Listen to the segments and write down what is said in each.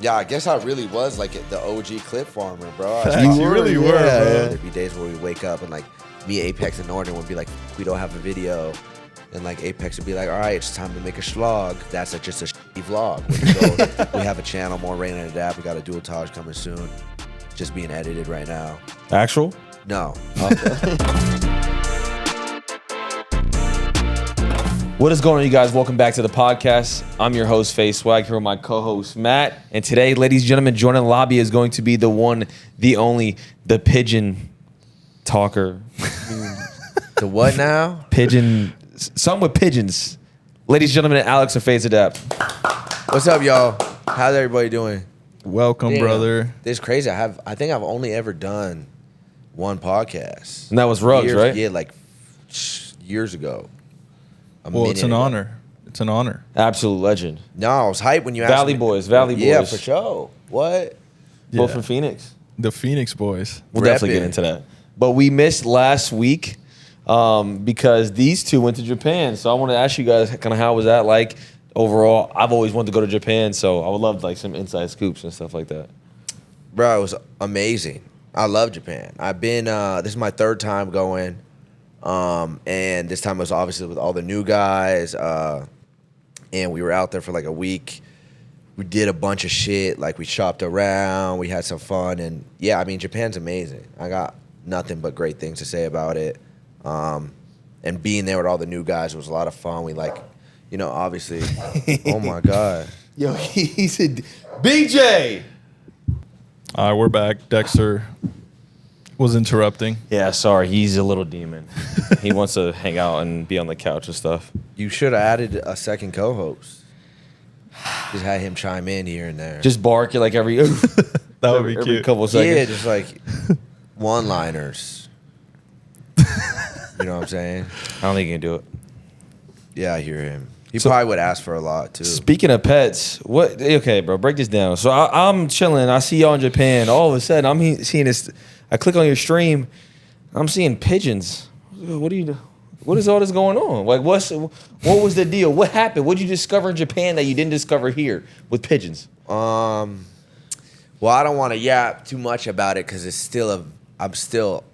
Yeah, I guess I really was like the OG clip farmer, bro. You really were, bro. There'd be days where we wake up and like me, Apex, and Norton would be like, we don't have a video. And like Apex would be like, all right, it's time to make a slog. That's just a shitty vlog. We have a channel, more Rain and Adapt. We got a dual Taj coming soon. Just being edited right now. Actual? No. What is going on, you guys? Welcome back to the podcast. I'm your host, FaZe Swagg, here with my co-host, Matt. And today, ladies and gentlemen, joining the lobby is going to be the one, the only, the Pigeon talker. The what now? Pigeon, some with pigeons. Ladies and gentlemen, Alex of FaZe Adapt. What's up, y'all? How's everybody doing? Welcome, brother. This is crazy. I think I've only ever done one podcast. And that was Ruggs, right? Yeah, like years ago. Well, it's an honor. It's an honor. Absolute legend. No, I was hyped when you asked Valley me. Boys, Valley Boys. Yeah, for sure. What? Both Yeah. from Phoenix. The Phoenix boys. We'll definitely get into that. But we missed last week because these two went to Japan. So I want to ask you guys kind of how was that like overall? I've always wanted to go to Japan, so I would love like some inside scoops and stuff like that. Bro, it was amazing. I love Japan. I've been, this is my third time going. And this time it was obviously with all the new guys. And we were out there for like a week. We did a bunch of shit. Like we shopped around. We had some fun. And yeah, I mean, Japan's amazing. I got nothing but great things to say about it. And being there with all the new guys was a lot of fun. We like, you know, obviously, oh my God. Yo, he said, BJ! All right, we're back. Dexter was interrupting. Yeah, sorry, he's a little demon. He wants to hang out and be on the couch and stuff. You should have added a second co-host. Just had him chime in here and there. Just bark like every That would be every cute. couple seconds. Yeah, just like one-liners. You know what I'm saying? I don't think he can do it. Yeah, I hear him. He probably would ask for a lot too. Speaking of pets, what? Okay, bro, break this down. So I'm chilling. I see y'all in Japan. All of a sudden, I'm seeing this. I click on your stream. I'm seeing pigeons. What do you? What is all this going on? Like, what was the deal? What happened? What did you discover in Japan that you didn't discover here with pigeons? Well, I don't want to yap too much about it because I'm still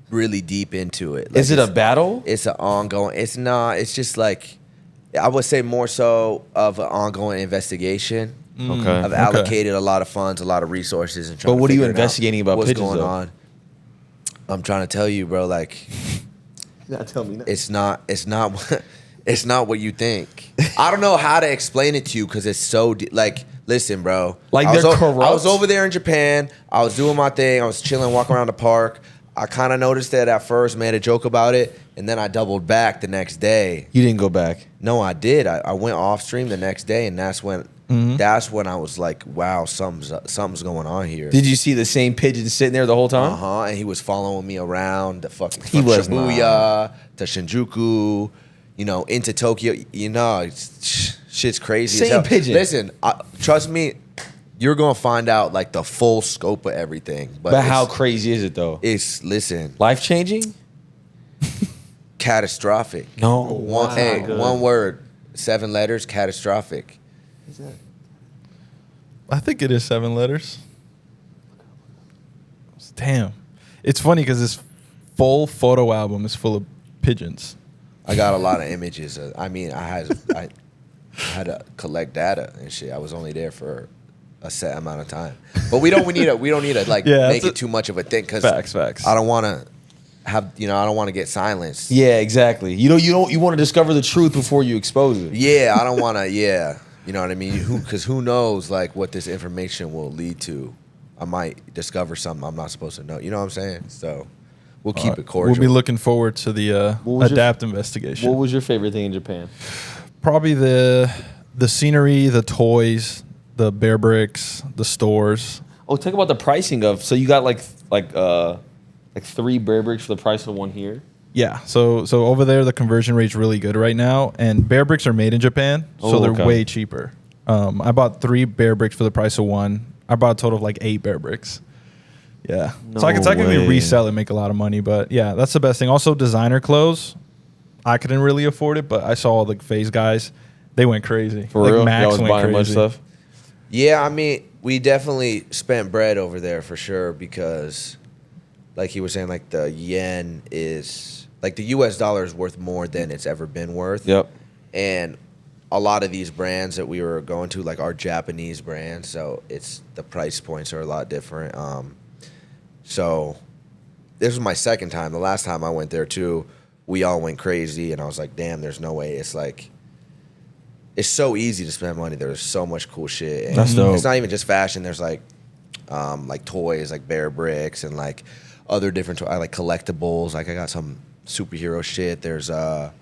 really deep into it. Like, Is it a battle? It's an ongoing. It's not. It's just like, I would say more so of an ongoing investigation. Okay. I've allocated a lot of funds, a lot of resources, and trying But what to are you figure it out. investigating about what's pigeons, going though? on? I'm trying to tell you, bro. Like, You gotta tell me that. it's not it's not what you think. I don't know how to explain it to you because it's so like, listen, bro. Like, I was they're corrupt? I was over there in Japan. I was doing my thing. I was chilling, walking around the park. I kind of noticed it at first, made a joke about it, and then I doubled back the next day. You didn't go back. No, I did. I went off stream the next day, and that's when I was like, wow, something's going on here. Did you see the same pigeon sitting there the whole time? And he was following me around the fucking He was Shibuya to Shinjuku, you know, into Tokyo. You know, shit's crazy. as Same hell. pigeon. Listen, trust me, you're gonna find out like the full scope of everything. But how crazy is it though? Listen, Life changing? catastrophic. No. One word, 7 letters, catastrophic. I think it is 7 letters. Damn. It's funny because this full photo album is full of pigeons. I got a lot of images. I mean, I had to collect data and shit. I was only there for a set amount of time, but we don't need to like make it too much of a thing because Facts. I don't want to have I don't want to get silenced. Yeah, exactly. You want to discover the truth before you expose it. Yeah, I don't want to. Yeah, you know what I mean. Because who knows like what this information will lead to? I might discover something I'm not supposed to know. You know what I'm saying? So we'll keep it cordial. We'll be looking forward to the Adapt investigation. What was your favorite thing in Japan? Probably the scenery, the toys, the bear bricks, the stores. Oh, talk about the pricing of. So you got like 3 bear bricks for the price of 1 here. Yeah, so over there the conversion rate's really good right now, and bear bricks are made in Japan, so they're way cheaper. I bought 3 bear bricks for the price of 1. I bought a total of like 8 bear bricks. Yeah, so I can resell and make a lot of money. But yeah, that's the best thing. Also, designer clothes. I couldn't really afford it, but I saw all the FaZe guys. They went crazy. For like real? Max Y'all was went buying crazy. much stuff? Yeah, I mean, we definitely spent bread over there for sure because, like he was saying, like the yen is like the U.S. dollar is worth more than it's ever been worth. Yep. And a lot of these brands that we were going to, like, are Japanese brands, so it's the price points are a lot different. So this was my second time. The last time I went there too, we all went crazy, and I was like, damn, there's no way. It's like, it's so easy to spend money. There's so much cool shit. And That's dope. It's not even just fashion. There's like toys, like Bear Bricks, and like other different like collectibles. Like I got some superhero shit. There's also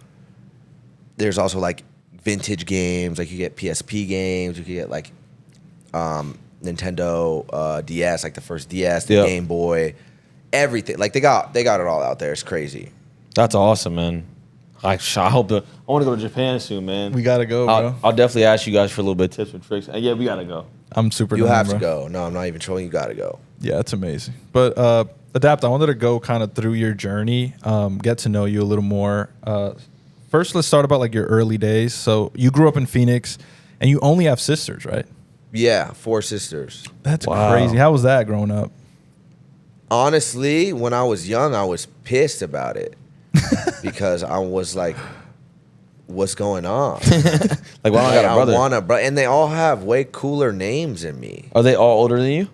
like vintage games. Like you get PSP games. You can get like Nintendo DS, like the first DS, the Yep. Game Boy, everything. Like they got it all out there. It's crazy. That's awesome, man. I hope I want to go to Japan soon, man. We gotta go, bro. I'll definitely ask you guys for a little bit of tips and tricks. And yeah, we gotta go. I'm super. You down, have bro. to go. No, I'm not even trolling. You got to go. Yeah, it's amazing. But Adapt, I wanted to go kind of through your journey, get to know you a little more. First, let's start about like your early days. So you grew up in Phoenix, and you only have sisters, right? Yeah, 4 sisters. That's Wow. crazy. How was that growing up? Honestly, when I was young, I was pissed about it because I was like, "What's going on?" Like, why don't I got a brother? I want a brother, and they all have way cooler names than me. Are they all older than you?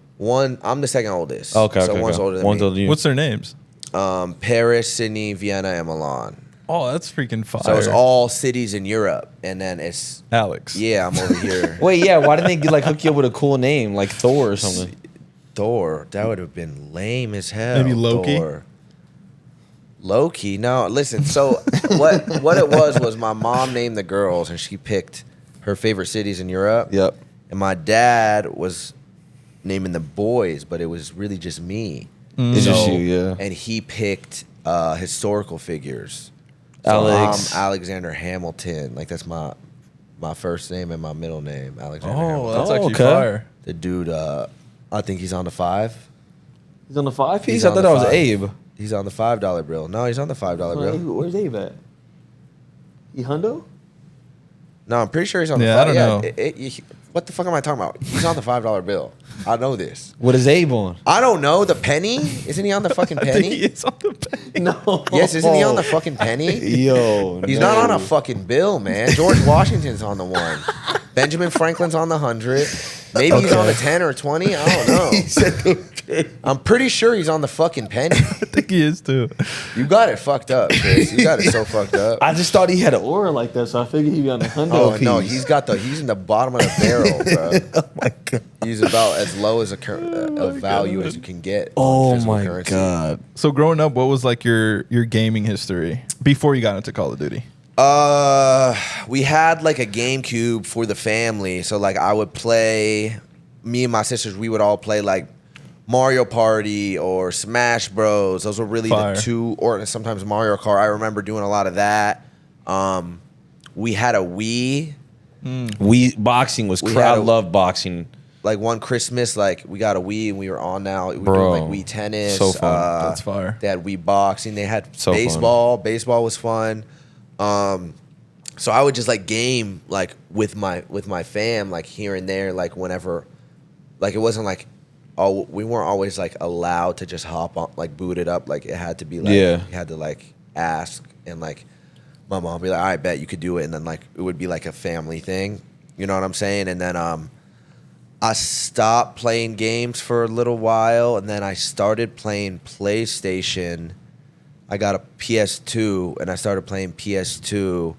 I'm the second oldest. Okay, so okay, one's okay. older than One's me. older than you. What's their names? Paris, Sydney, Vienna, and Milan. Oh, that's freaking fire. So it's all cities in Europe, and then it's Alex. yeah, I'm over here. Wait, yeah. Why didn't they like hook you up with a cool name like Thor or something? Thor. That would have been lame as hell. Maybe Loki? Thor. Loki. No, listen. So what it was my mom named the girls, and she picked her favorite cities in Europe. Yep. And my dad was naming the boys, but it was really just me. It's just you, yeah. And he picked historical figures. Alex. I'm Alexander Hamilton. Like that's my first name and my middle name, Alexander Oh, Hamilton. that's Oh, actually okay. fire. The dude, I think he's on the 5. He's on the 5 piece. He's I on thought the that was 5. Abe. He's on the $5 bill. No, he's on the $5 bill. Where's Abe at? He hundo? No, I'm pretty sure he's on the Yeah, 5. I don't know. What the fuck am I talking about? He's on the $5 bill. I know this. What is Abe on? I don't know. The penny? Isn't he on the fucking I think he penny? is on the penny. No. Yes, isn't he on the fucking penny? Yo, He's no. not on a fucking bill, man. George Washington's on the 1. Benjamin Franklin's on the 100. Maybe he's on the 10 or 20. I don't know. He said the I'm pretty sure he's on the fucking penny. I think he is too. You got it fucked up, Chris. You got it so fucked up. I just thought he had an aura like that, so I figured he'd be on the hundo Oh piece. no, he's in the bottom of the barrel, bro. Oh my god. He's about as low as a value as you can get. Oh on physical my currency. god. So growing up, what was like your gaming history before you got into Call of Duty? We had like a GameCube for the family, so like I would play. Me and my sisters, we would all play like Mario Party or Smash Bros. Those were really Fire. the two, or sometimes Mario Kart. I remember doing a lot of that. We had a Wii. Boxing was We crap. had I a- love boxing. Like one Christmas, like we got a Wii and we were on now. We were Bro, doing like Wii tennis. so fun. That's fire. They had Wii boxing. They had So baseball. Baseball was fun. So I would just like game like with my fam like here and there like whenever, like it wasn't like we weren't always like allowed to just hop on like boot it up. Like it had to be like Yeah. you had to like ask and like my mom would be like, I bet you could do it, and then like it would be like a family thing. You know what I'm saying? And then I stopped playing games for a little while, and then I started playing PlayStation. I got a PS2, and I started playing PS2.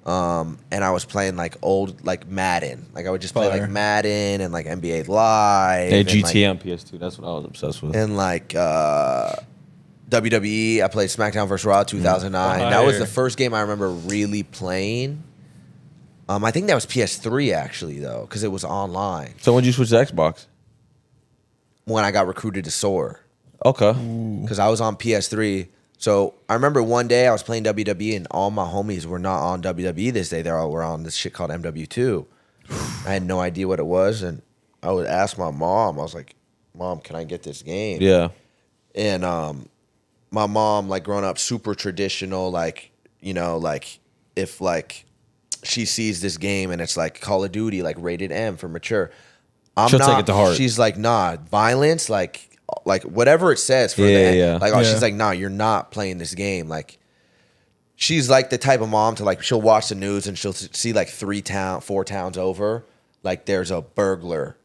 And I was playing like old like Madden. Like I would just play Fire. like Madden and like NBA Live. Hey, and, GTA on PS2. That's what I was obsessed with. and like WWE. I played SmackDown vs. Raw 2009. That was Fire. the first game I remember really playing. I think that was PS3 actually though, because it was online. So when did you switch to Xbox? When I got recruited to SoaR. Okay. Because I was on PS3. So I remember one day I was playing WWE and all my homies were not on WWE this day. They all were on this shit called MW2. I had no idea what it was, and I would ask my mom. I was like, "Mom, can I get this game?" Yeah. And my mom, like growing up, super traditional. Like like if like she sees this game and it's like Call of Duty, like rated M for mature. She'll not, take it to heart. She's like, nah, violence, like whatever it says for Yeah. like, she's like, nah, you're not playing this game. Like, she's like the type of mom to like, she'll watch the news and she'll see like 4 towns over, like there's a burglar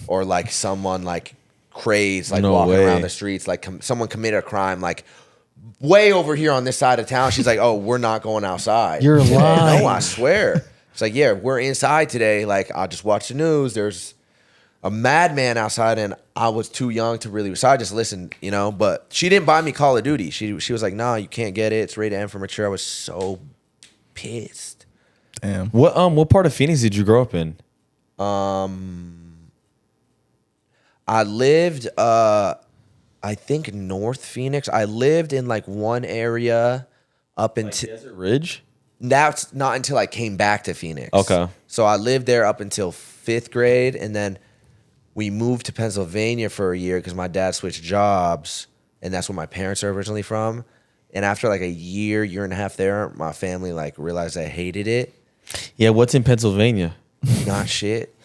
or like someone like crazed, like walking around the streets, like someone committed a crime, like way over here on this side of town. She's like, oh, we're not going outside. You're lying. No, I swear. It's like, yeah, we're inside today. Like, I'll just watch the news. There's a madman outside, and I was too young to really. So I just listened, you know. But she didn't buy me Call of Duty. She was like, nah, you can't get it. It's rated M for mature. I was so pissed. Damn. What part of Phoenix did you grow up in? I lived, I think North Phoenix. I lived in like one area up until Desert Ridge. That's not until I came back to Phoenix. Okay. So I lived there up until 5th grade, and then we moved to Pennsylvania for a year because my dad switched jobs, and that's where my parents are originally from. And after like a year and a half there, my family like realized I hated it. Yeah, what's in Pennsylvania? Not shit.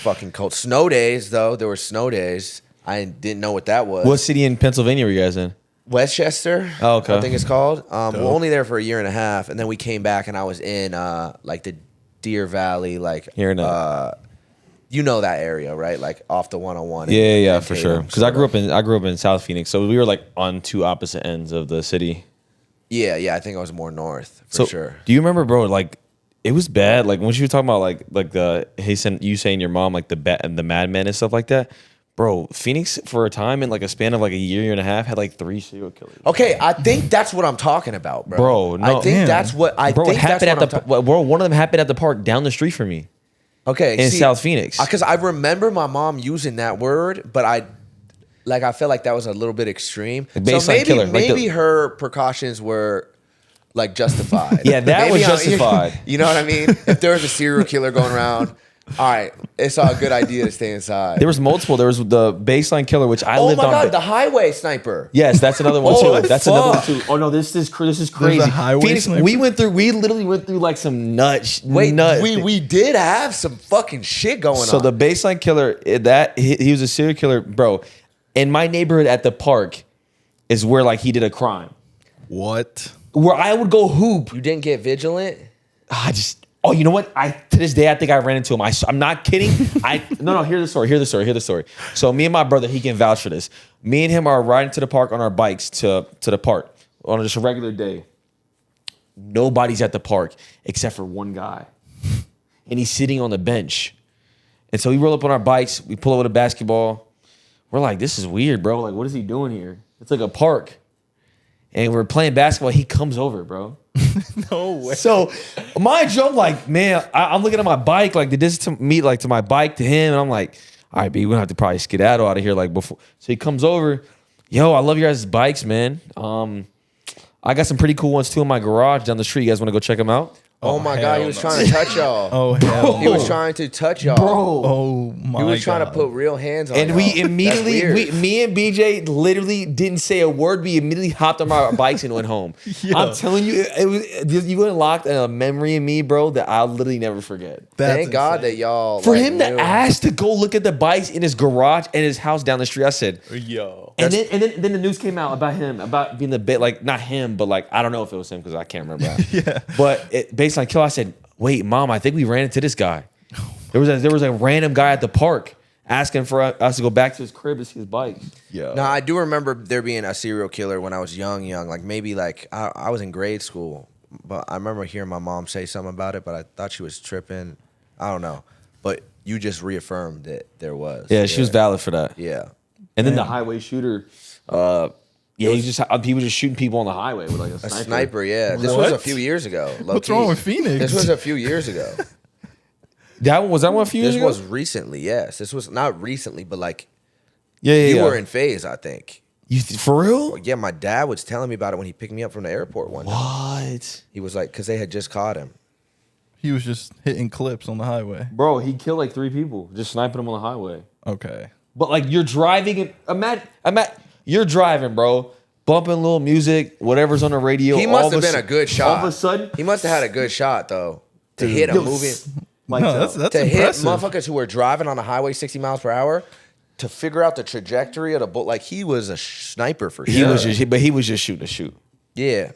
Fucking cold. Snow days though. There were snow days. I didn't know what that was. What city in Pennsylvania were you guys in? Westchester, Oh, okay. I think it's called. We're only there for a year and a half, and then we came back, and I was in like the Deer Valley, like Here in you know that area, right? Like off the 101. Yeah, for sure. Because I grew up in South Phoenix, so we were like on two opposite ends of the city. Yeah, I think I was more north for So sure. do you remember, bro? Like it was bad. Like when she was talking about like the you saying your mom like the madman and stuff like that. Bro, Phoenix for a time in like a span of like a year and a half had like 3 serial killers. Okay, I think that's what I'm talking about, bro. Bro, no. I think that's what I Bro, think it happened that's at the bro. One of them happened at the park down the street from me. Okay, in South Phoenix. Because I remember my mom using that word, but I feel like that was a little bit extreme. Baseline So maybe killer, like maybe her precautions were like justified. Yeah, that Maybe was justified. You know what I mean? If there was a serial killer going around, all right, it's a good idea to stay inside. There was multiple. There was the baseline killer, which I lived on. Oh my god, the highway sniper. Yes, that's another one too. Holy That's another one fuck. too. Oh no, this is crazy. There's a highway Phoenix, sniper? we literally went through like some nuts. Wait, nuts. we did have some fucking shit going on. So the baseline killer, he was a serial killer, bro. In my neighborhood at the park is where like he did a crime. What? Where I would go hoop. You didn't get vigilant? Oh, you know what? To this day, I think I ran into him. I'm not kidding. No. Hear the story. So me and my brother, he can vouch for this. Me and him are riding to the park on our bikes to the park on just a regular day. Nobody's at the park except for one guy, and he's sitting on the bench. And so we roll up on our bikes. We pull over the basketball. We're like, this is weird, bro. Like, what is he doing here? It's like a park. And we're playing basketball. He comes over, bro. No way. So, mind you, I'm like, man, I'm looking at my bike, like the distance to me, like to my bike to him, and I'm like, all right, B, we're gonna have to probably skedaddle out of here, like before. So he comes over, yo, I love your guys' bikes, man. I got some pretty cool ones too in my garage down the street. You guys want to go check them out? Oh my god, he was trying to touch y'all. Oh hell. He was trying to touch y'all. Bro. Oh my god. He was trying to put real hands on And y'all. we immediately, That's weird. me and BJ literally didn't say a word. We immediately hopped on our bikes and went home. Yeah. I'm telling you, you unlocked a memory in me, bro, that I'll literally never forget. Thank God that y'all For like, him to knew. ask to go look at the bikes in his garage and his house down the street, I said, Yo. and then the news came out about him, about being the bit, like not him, but like I don't know if it was him because I can't remember. Yeah. But based on kill, I said, wait, mom, I think we ran into this guy. There was a random guy at the park asking for us to go back to his crib to see his bike. Yeah. No, I do remember there being a serial killer when I was young. Like maybe like I was in grade school, but I remember hearing my mom say something about it, but I thought she was tripping. I don't know. But you just reaffirmed that there was. Yeah, she was valid for that. Yeah. And then the highway shooter, he was just shooting people on the highway with like a A sniper. sniper, yeah. This was a What? few years ago. What's low-key. wrong with Phoenix? This was a few years ago. That was that one a few years This ago? was recently, yes. This was not recently, but like Yeah. you were in FaZe, I think. For real? Yeah, my dad was telling me about it when he picked me up from the airport one day. What? He was like, because they had just caught him. He was just hitting clips on the highway. Bro, he killed like 3 people just sniping them on the highway. Okay. But like you're driving and you're driving, bro, bumping a little music, whatever's on the radio. He must have been a good shot. All of a sudden, He must have had a good shot though to hit him moving. No, that's to hit impressive. motherfuckers who were driving on the highway 60 miles per hour, to figure out the trajectory of the bullet. Like, he was a sniper for sure. He was just shooting to shoot. Yeah.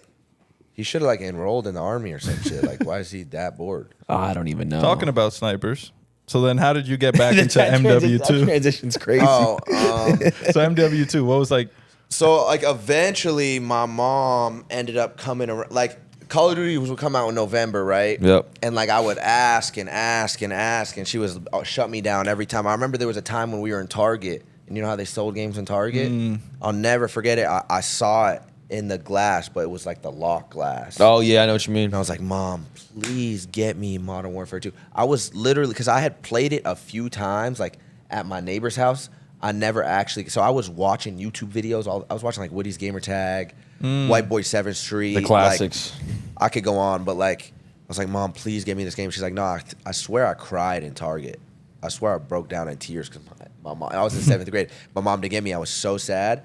He should have, like, enrolled in the army or some shit. Like, why is he that bored? Oh, I don't even know. Talking about snipers. So then how did you get back into That MW2? transition's crazy. Oh, So MW2, what was like? so, like, eventually my mom ended up coming around. Like, Call of Duty would come out in November, right? Yep. And, like, I would ask and ask and ask, and she would shut me down every time. I remember there was a time when we were in Target, and you know how they sold games in Target? I'll never forget it. I saw it in the glass, but it was, like, the lock glass. Oh, yeah, I know what you mean. And I was like, Mom, please get me Modern Warfare 2. I was literally, because I had played it a few times, like, at my neighbor's house. I never actually, so I was watching YouTube videos. I was watching, like, Woody's Gamer Tag, White Boy 7th Street. The classics. Like, I could go on, but, like, I was like, Mom, please get me this game. She's like, no, I swear I cried in Target. I swear I broke down in tears because my mom, I was in 7th grade. My mom didn't get me. I was so sad.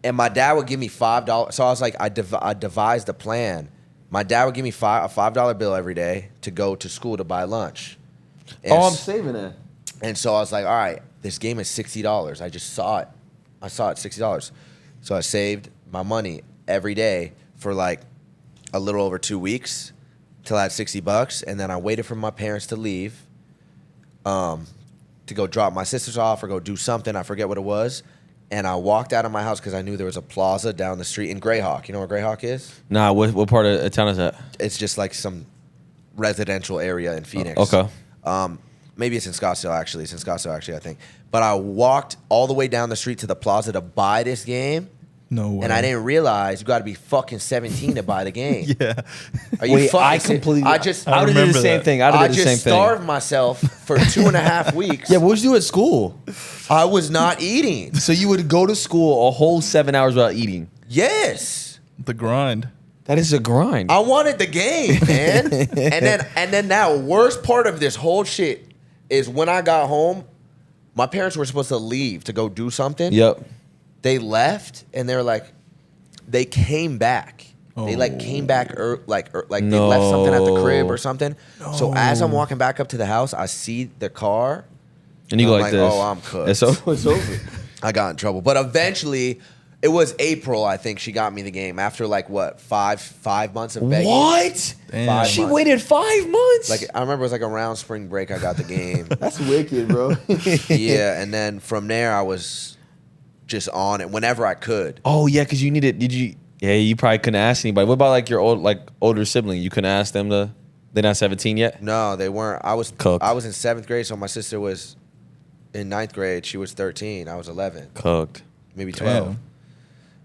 And my dad would give me $5. So I was like, I devised a plan. My dad would give me a $5 bill every day to go to school to buy lunch. And I'm saving it. And so I was like, all right, this game is $60. I just saw it. I saw it $60. So I saved my money every day for like a little over 2 weeks till I had $60. And then I waited for my parents to leave to go drop my sisters off or go do something. I forget what it was. And I walked out of my house because I knew there was a plaza down the street in Greyhawk. You know where Greyhawk is? Nah, what part of town is that? It's just like some residential area in Phoenix. Okay. Maybe it's in Scottsdale, actually. It's in Scottsdale, actually, I think. But I walked all the way down the street to the plaza to buy this game. No way. And I didn't realize you got to be fucking 17 to buy the game. Yeah. Are you Wait, fucking I serious? completely. I just I would have did remember the same that. thing. I I did the same just thing. starved myself for 2.5 weeks. Yeah, what would you do at school? I was not eating. So you would go to school a whole 7 hours without eating. Yes. The grind. That is a grind. I wanted the game, man. and then that worst part of this whole shit is when I got home, my parents were supposed to leave to go do something. Yep. They left and they were like, they came back. They like came back they left something at the crib or something. So as I'm walking back up to the house, I see the car. And you go I'm like like, this. oh, I'm cooked. It's over. I got in trouble. But eventually, it was April, I think, she got me the game. After like, what, five months of begging? What? Damn. 5 She months. waited 5 months. Like, I remember it was like around spring break I got the game. That's wicked, bro. Yeah, and then from there, I was just on it whenever I could. Oh yeah, because you needed. Did you? Yeah, you probably couldn't ask anybody. What about like your older sibling? You couldn't ask them to. They're not 17 yet. No, they weren't. I was Cooked. I was in 7th grade, so my sister was in 9th grade. She was 13. I was 11, Cooked. maybe 12. Damn.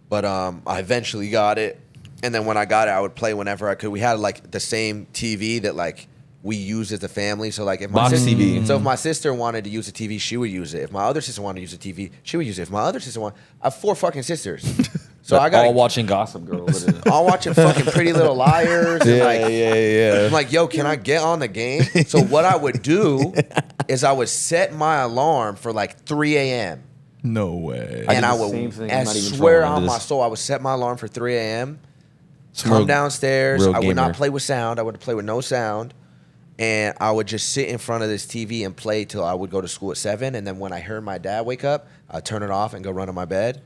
But I eventually got it, and then when I got it, I would play whenever I could. We had like the same TV that like we used as a family. So like if my Box sister, TV. so if my sister wanted to use the TV, she would use it. If my other sister wanted to use the TV, she would use it. If my other sister wanted, I have 4 fucking sisters, so I got all watching Gossip Girl. literally. all watching fucking Pretty Little Liars. And yeah, like, yeah. I'm like, yo, can I get on the game? So what I would do is I would set my alarm for like 3 a.m. No way. I and did I the would, same thing. I I'm not even swear trolling. I on did my this. soul, I would set my alarm for 3 a.m. Some Come real- downstairs. real I would not gamer. play with sound. I would play with no sound. And I would just sit in front of this TV and play till I would go to school at 7. And then when I heard my dad wake up, I'd turn it off and go run to my bed.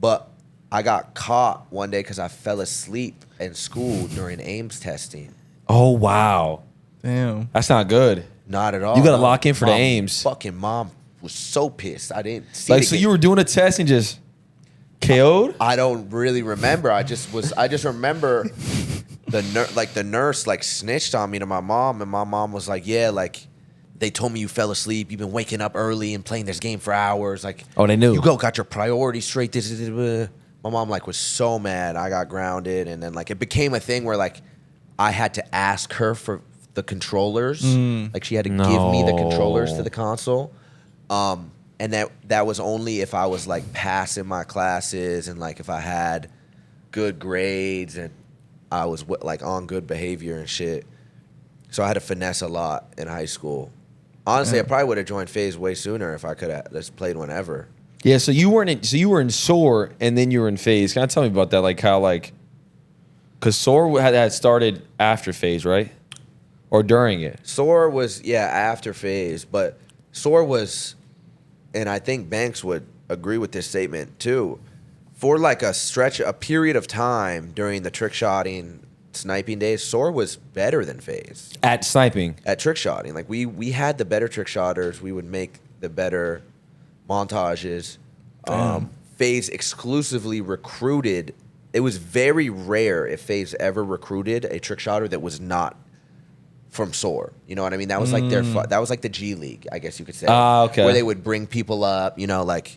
But I got caught one day because I fell asleep in school during Ames testing. Oh wow, Damn. that's not good. Not at all. You gotta No. lock in for the My Ames. Fucking mom was so pissed. I didn't see Like the so, game. you were doing a test and just KO'd. I don't really remember. I just remember the nurse like snitched on me to my mom, and my mom was like, "Yeah, like they told me you fell asleep. You've been waking up early and playing this game for hours. Like, Oh, they knew. you got your priorities straight." This. My mom like was so mad. I got grounded, and then like it became a thing where like I had to ask her for the controllers. Like she had to give me the controllers to the console. And that was only if I was like passing my classes and like if I had good grades and I was like on good behavior and shit. So I had to finesse a lot in high school. Honestly, I probably would have joined FaZe way sooner if I could have just played whenever. Yeah, so you were in SoaR and then you were in FaZe. Can I tell me about that? Like how like, cause SoaR had started after FaZe, right? or during it? SoaR was after FaZe, but SoaR was, and I think Banks would agree with this statement too. For like a period of time during the trick shotting, sniping days, SoaR was better than FaZe At sniping. at trick shotting. Like we had the better trick shotters. We would make the better montages. FaZe exclusively recruited. It was very rare if FaZe ever recruited a trick shotter that was not from SoaR. You know what I mean? That was like that was like the G League, I guess you could say. Okay. Where they would bring people up, like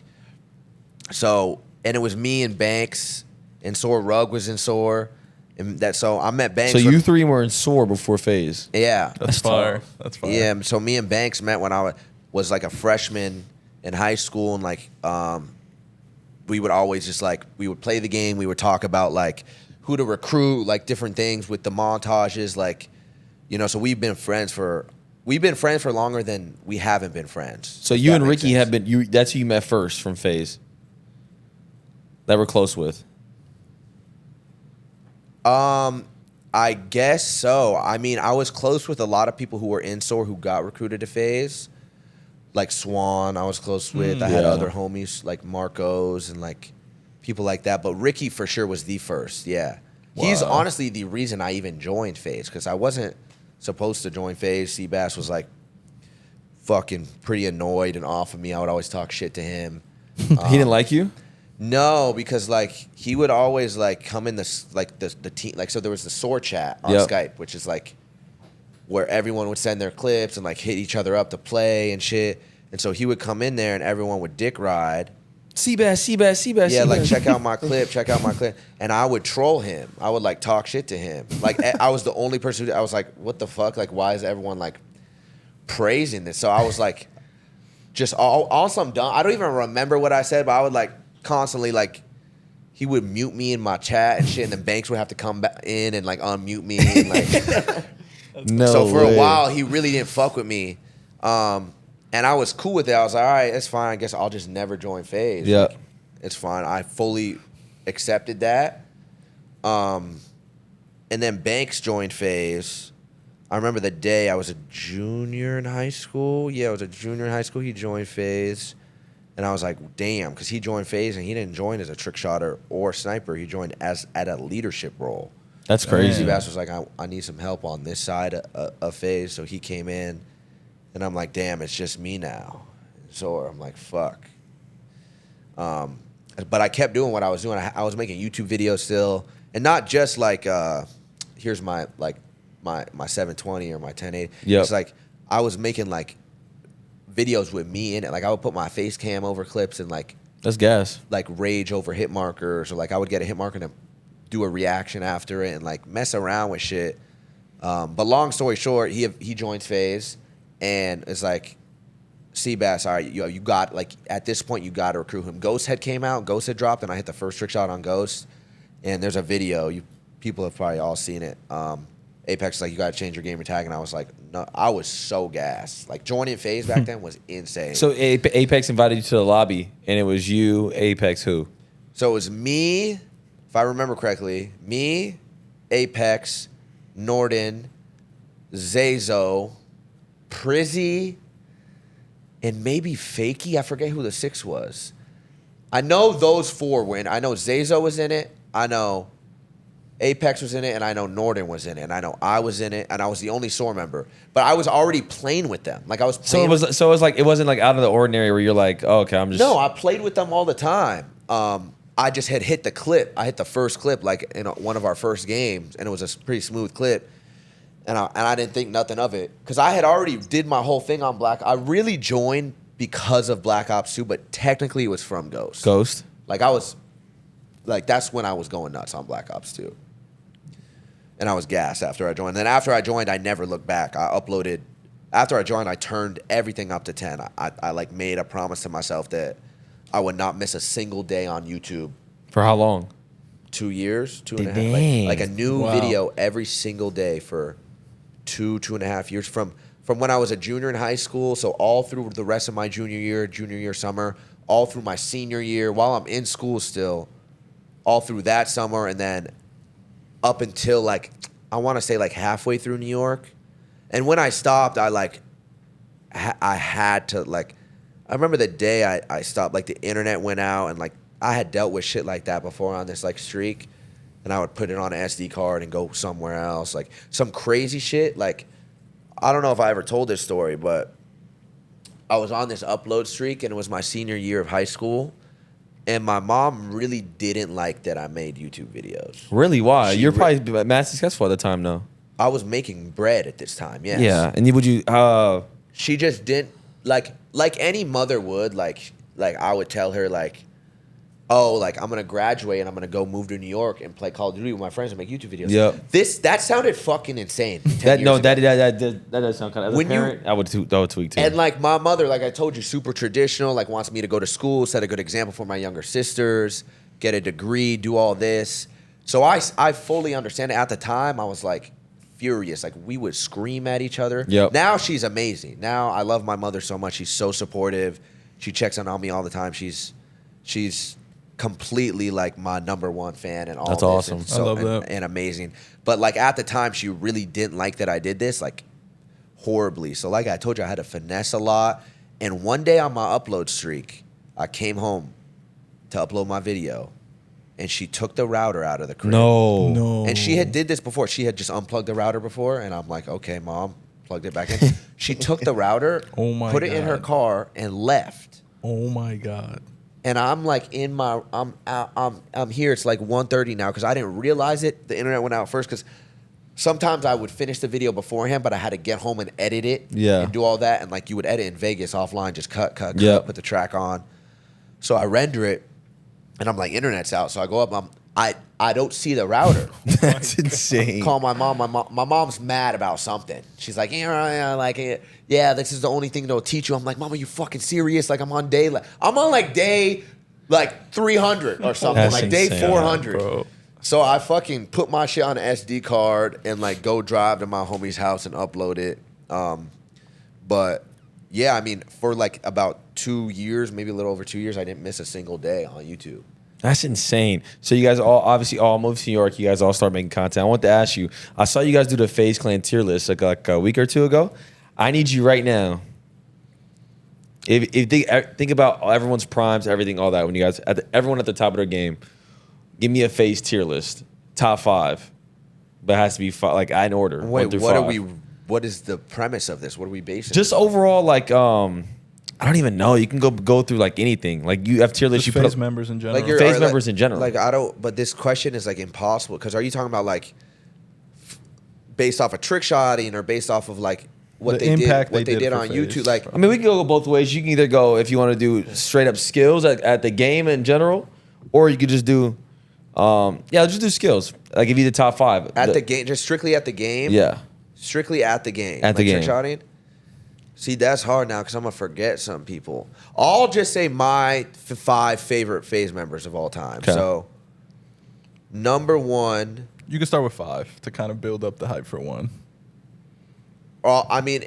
so. And it was me and Banks, and SoaR Rug was in SoaR, and so I met Banks. So you three were in SoaR before FaZe. Yeah, That's fire. That's fire. yeah. So me and Banks met when I was like a freshman in high school, and like we would always just like we would play the game. We would talk about like who to recruit, like different things with the montages, like so we've been friends for longer than we haven't been friends. So you and Ricky have been that's who you met first from FaZe. That we're close with. I guess so. I mean, I was close with a lot of people who were in SoaR who got recruited to FaZe. Like Swan, I was close with. I had other homies like Marcos and like people like that. But Ricky for sure was the first. Yeah. Wow. He's honestly the reason I even joined FaZe, because I wasn't supposed to join FaZe. Seabass was like fucking pretty annoyed and off of me. I would always talk shit to him. He didn't like you? No, because like he would always like come in this like the team, like, so there was the SoaR chat on Skype, which is like where everyone would send their clips and like hit each other up to play and shit. And so he would come in there and everyone would dick ride. Seabass. Yeah, like check out my clip. And I would troll him. I would like talk shit to him. Like I was the only person I was like, what the fuck? Like, why is everyone like praising this? So I was like, just all some dumb. I don't even remember what I said, but I would like constantly like, he would mute me in my chat and shit, and then Banks would have to come back in and like unmute me. And, like, no. So for way. a while, he really didn't fuck with me, and I was cool with it. I was like, all right, it's fine. I guess I'll just never join FaZe. Yeah, like, it's fine. I fully accepted that. And then Banks joined FaZe. I remember the day I was a junior in high school. Yeah, I was a junior in high school. He joined FaZe. And I was like, damn, because he joined FaZe and he didn't join as a trick shotter or sniper. He joined at a leadership role. That's crazy. Bass was like, I need some help on this side of FaZe. So he came in, and I'm like, damn, it's just me now. So I'm like, fuck. But I kept doing what I was doing. I was making YouTube videos still. And not just like, here's my 720 or my 1080. Yep. It's like, I was making like videos with me in it. Like I would put my face cam over clips and like that's gas. Like rage over hit markers, or like I would get a hit marker and do a reaction after it and like mess around with shit. But long story short, he joined FaZe, and it's like, Seabass, all right, you got like at this point you got to recruit him. Ghost had came out, Ghost had dropped, and I hit the first trick shot on Ghost. And there's a video, people have probably all seen it. Apex is like, you got to change your gamer tag. And I was like, no, I was so gassed. Like, joining FaZe back then was insane. So Apex invited you to the lobby, and it was you, Apex, who? So it was me, if I remember correctly, me, Apex, Norden, Zazo, Prizzy, and maybe Fakey. I forget who the sixth was. I know those four were in. I know Zazo was in it. I know Apex was in it, and I know Norden was in it, and I know I was in it, and I was the only SoaR member. But I was already playing with them. Like I was playing. So it was like, it wasn't like out of the ordinary where you're like, oh, okay, I'm just. No, I played with them all the time. I just had hit the clip. I hit the first clip like in one of our first games, and it was a pretty smooth clip. And I didn't think nothing of it because I had already did my whole thing on Black. I really joined because of Black Ops 2, but technically it was from Ghost. Ghost. Like I was, like that's when I was going nuts on Black Ops 2. And I was gassed after I joined. Then after I joined, I never looked back. I uploaded. After I joined, I turned everything up to 10. I like made a promise to myself that I would not miss a single day on YouTube. For how long? 2 years, two and a half. Dang. Like a new video every single day for 2.5 years. From when I was a junior in high school, so all through the rest of my junior year summer, all through my senior year, while I'm in school still, all through that summer, and then up until like, I want to say like halfway through New York. And when I stopped, I had to like. I remember the day I stopped. Like the internet went out, and like I had dealt with shit like that before on this like streak, and I would put it on an SD card and go somewhere else, like some crazy shit. Like I don't know if I ever told this story, but I was on this upload streak, and it was my senior year of high school. And my mom really didn't like that I made YouTube videos. Really? Why? You're probably mad successful at the time, though. I was making bread at this time, yes. Yeah. And would you... She just didn't... Like any mother would, like I would tell her, like, oh, like, I'm going to graduate and I'm going to go move to New York and play Call of Duty with my friends and make YouTube videos. Yep. That sounded fucking insane. That does sound kind of... As a parent, I would tweak, too. And, like, my mother, like I told you, super traditional, like, wants me to go to school, set a good example for my younger sisters, get a degree, do all this. So I fully understand it. At the time, I was, like, furious. Like, we would scream at each other. Yep. Now she's amazing. Now I love my mother so much. She's so supportive. She checks on me all the time. She's completely like my #1 fan and all. That's this. awesome. And so, I love that. and amazing. But like at the time, she really didn't like that I did this like horribly. So like I told you, I had to finesse a lot. And one day on my upload streak, I came home to upload my video, and she took the router out of the crib. No. And she had did this before. She had just unplugged the router before, and I'm like, okay, Mom, plugged it back in. She took the router, Oh my put it in her God. car, and left. Oh my God. And I'm like I'm here. It's like 1:30 now because I didn't realize it. The internet went out first because sometimes I would finish the video beforehand, but I had to get home and edit it. Yeah. And do all that. And like you would edit in Vegas offline, just cut, Yep. put the track on. So I render it, and I'm like, internet's out. So I go up. I don't see the router. That's insane. Call my mom. My mom's mad about something. She's like, yeah, this is the only thing they'll teach you. I'm like, Mom, are you fucking serious? Like I'm on day 300 or something. That's like day insane, 400. bro. So I fucking put my shit on an SD card and like go drive to my homie's house and upload it. But yeah, I mean, for like about 2 years, maybe a little over 2 years, I didn't miss a single day on YouTube. That's insane. So you guys all moved to New York. You guys all start making content. I want to ask you. I saw you guys do the FaZe Clan tier list like a week or two ago. I need you right now. If think about everyone's primes, everything, all that. When you guys everyone at the top of their game, give me a FaZe tier list, top 5, but it has to be like in order. Wait, 1 through what 5. what is the premise of this? What are we basing? Just overall, like I don't even know. You can go through like anything. Like you have tier lists. Just You put FaZe up, members in general. like your FaZe members in general. Like I don't. But this question is like impossible because are you talking about like based off of trick shotting or based off of like what The they impact did, what they they did did for on FaZe. YouTube? Like I mean, we can go both ways. You can either go if you want to do straight up skills at the game in general, or you could just do, just do skills. Like give you the top 5 at the game, just strictly at the game. Yeah, Strictly at the game. At the like game. Trick shotting. See, that's hard now because I'm gonna forget some people. I'll just say my 5 favorite FaZe members of all time. Okay. So, #1. You can start with 5 to kind of build up the hype for 1. I mean,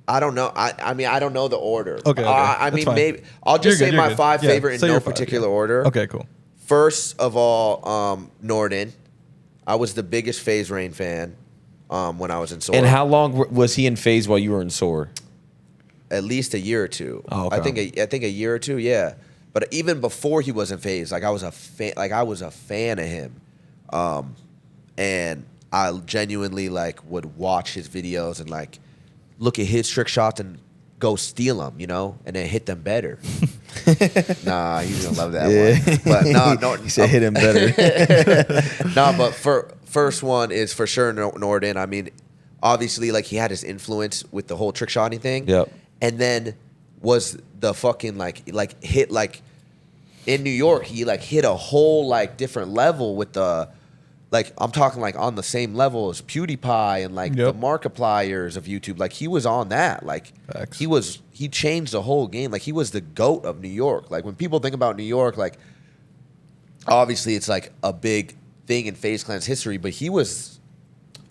I don't know. I mean, I don't know the order. Okay, I that's mean, fine. maybe I'll just You're say good, my you're good. 5 Yeah, favorite say in no your 5, particular yeah. order. Okay, cool. First of all, Norden. I was the biggest FaZe Rain fan when I was in SoaR. And how long was he in FaZe while you were in SoaR? At least a year or two. Oh, okay. I think a year or two, yeah. But even before he was in FaZe, like I was a fan of him, and I genuinely like would watch his videos and like look at his trick shots and go steal them, you know, and then hit them better. Nah, he's gonna love that one. But no, He said hit him better. no, but first one is for sure Norden. I mean, obviously, like he had his influence with the whole trick shotting thing. Yep. And then was the fucking like hit like in New York, he like hit a whole like different level with the like I'm talking like on the same level as PewDiePie and like Yep. the Markipliers of YouTube. Like he was on that. Like Facts. he changed the whole game. Like he was the GOAT of New York. Like when people think about New York, like obviously it's like a big thing in FaZe Clan's history, but he was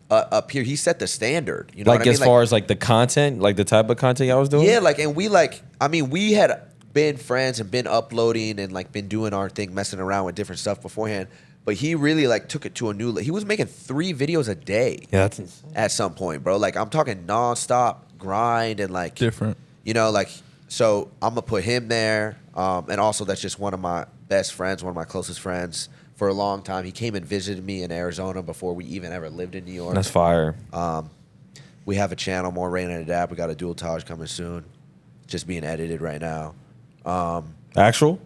up here. He set the standard. You know Like what I mean? as far as like the content, like the type of content I was doing. Yeah, like, and we like, I mean, we had been friends and been uploading and like been doing our thing, messing around with different stuff beforehand. but he really like took it to a new. He was making 3 videos a day. Yeah, that's insane. At some point, bro. Like I'm talking nonstop grind and like Different. You know, like so I'm gonna put him there. And also that's just one of my best friends, one of my closest friends for a long time. He came and visited me in Arizona before we even ever lived in New York. That's fire. We have a channel, more Rain and Adapt. We got a dual Taj coming soon, just being edited right now. Actual?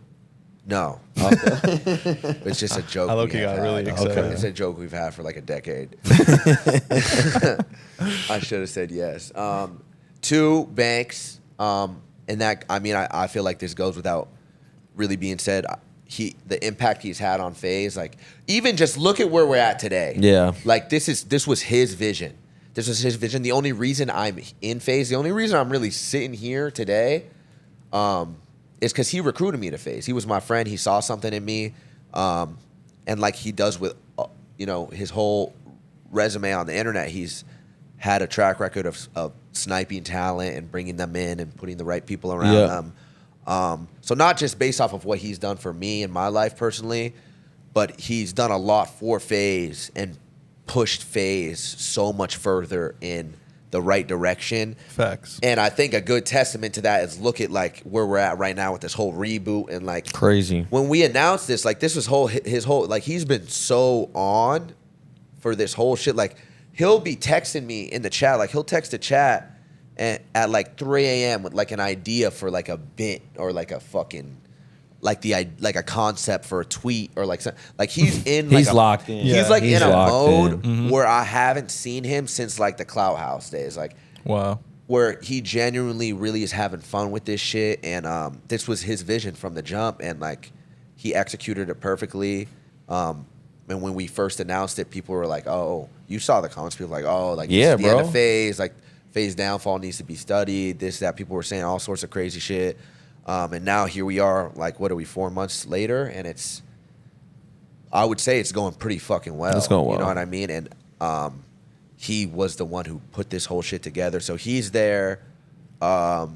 No, it's just a joke. I low-key got really excited. Okay. It's a joke we've had for like a decade. I should have said yes. 2 Banks, and that I feel like this goes without really being said. The impact he's had on FaZe, like even just look at where we're at today. Yeah, like this was his vision. This was his vision. The only reason I'm in FaZe, the only reason I'm really sitting here today, is because he recruited me to FaZe. He was my friend. He saw something in me, and like he does with, his whole resume on the internet. He's had a track record of sniping talent and bringing them in and putting the right people around them. So not just based off of what he's done for me in my life personally, but he's done a lot for FaZe and pushed FaZe so much further in the right direction. Facts. And I think a good testament to that is look at like where we're at right now with this whole reboot and like crazy. When we announced this, like this was his whole like he's been so on for this whole shit. Like he'll be texting me in the chat, like he'll text the chat at like 3 a.m. with like an idea for like a bit or like a fucking like a concept for a tweet or like something. Like he's in. He's locked in. He's Yeah. like He's in a locked mode where I haven't seen him since like the Clout House days. Like Wow. where he genuinely really is having fun with this shit, and this was his vision from the jump, and like he executed it perfectly. And when we first announced it, people were like, "Oh, you saw the comments." People were like, "Oh, like yeah, this is the bro. end of FaZe. Like FaZe downfall needs to be studied." This, that. People were saying all sorts of crazy shit. And now here we are, like, what are we, 4 months later? And I would say it's going pretty fucking well. It's going well. You know what I mean? And he was the one who put this whole shit together. So he's there. Third,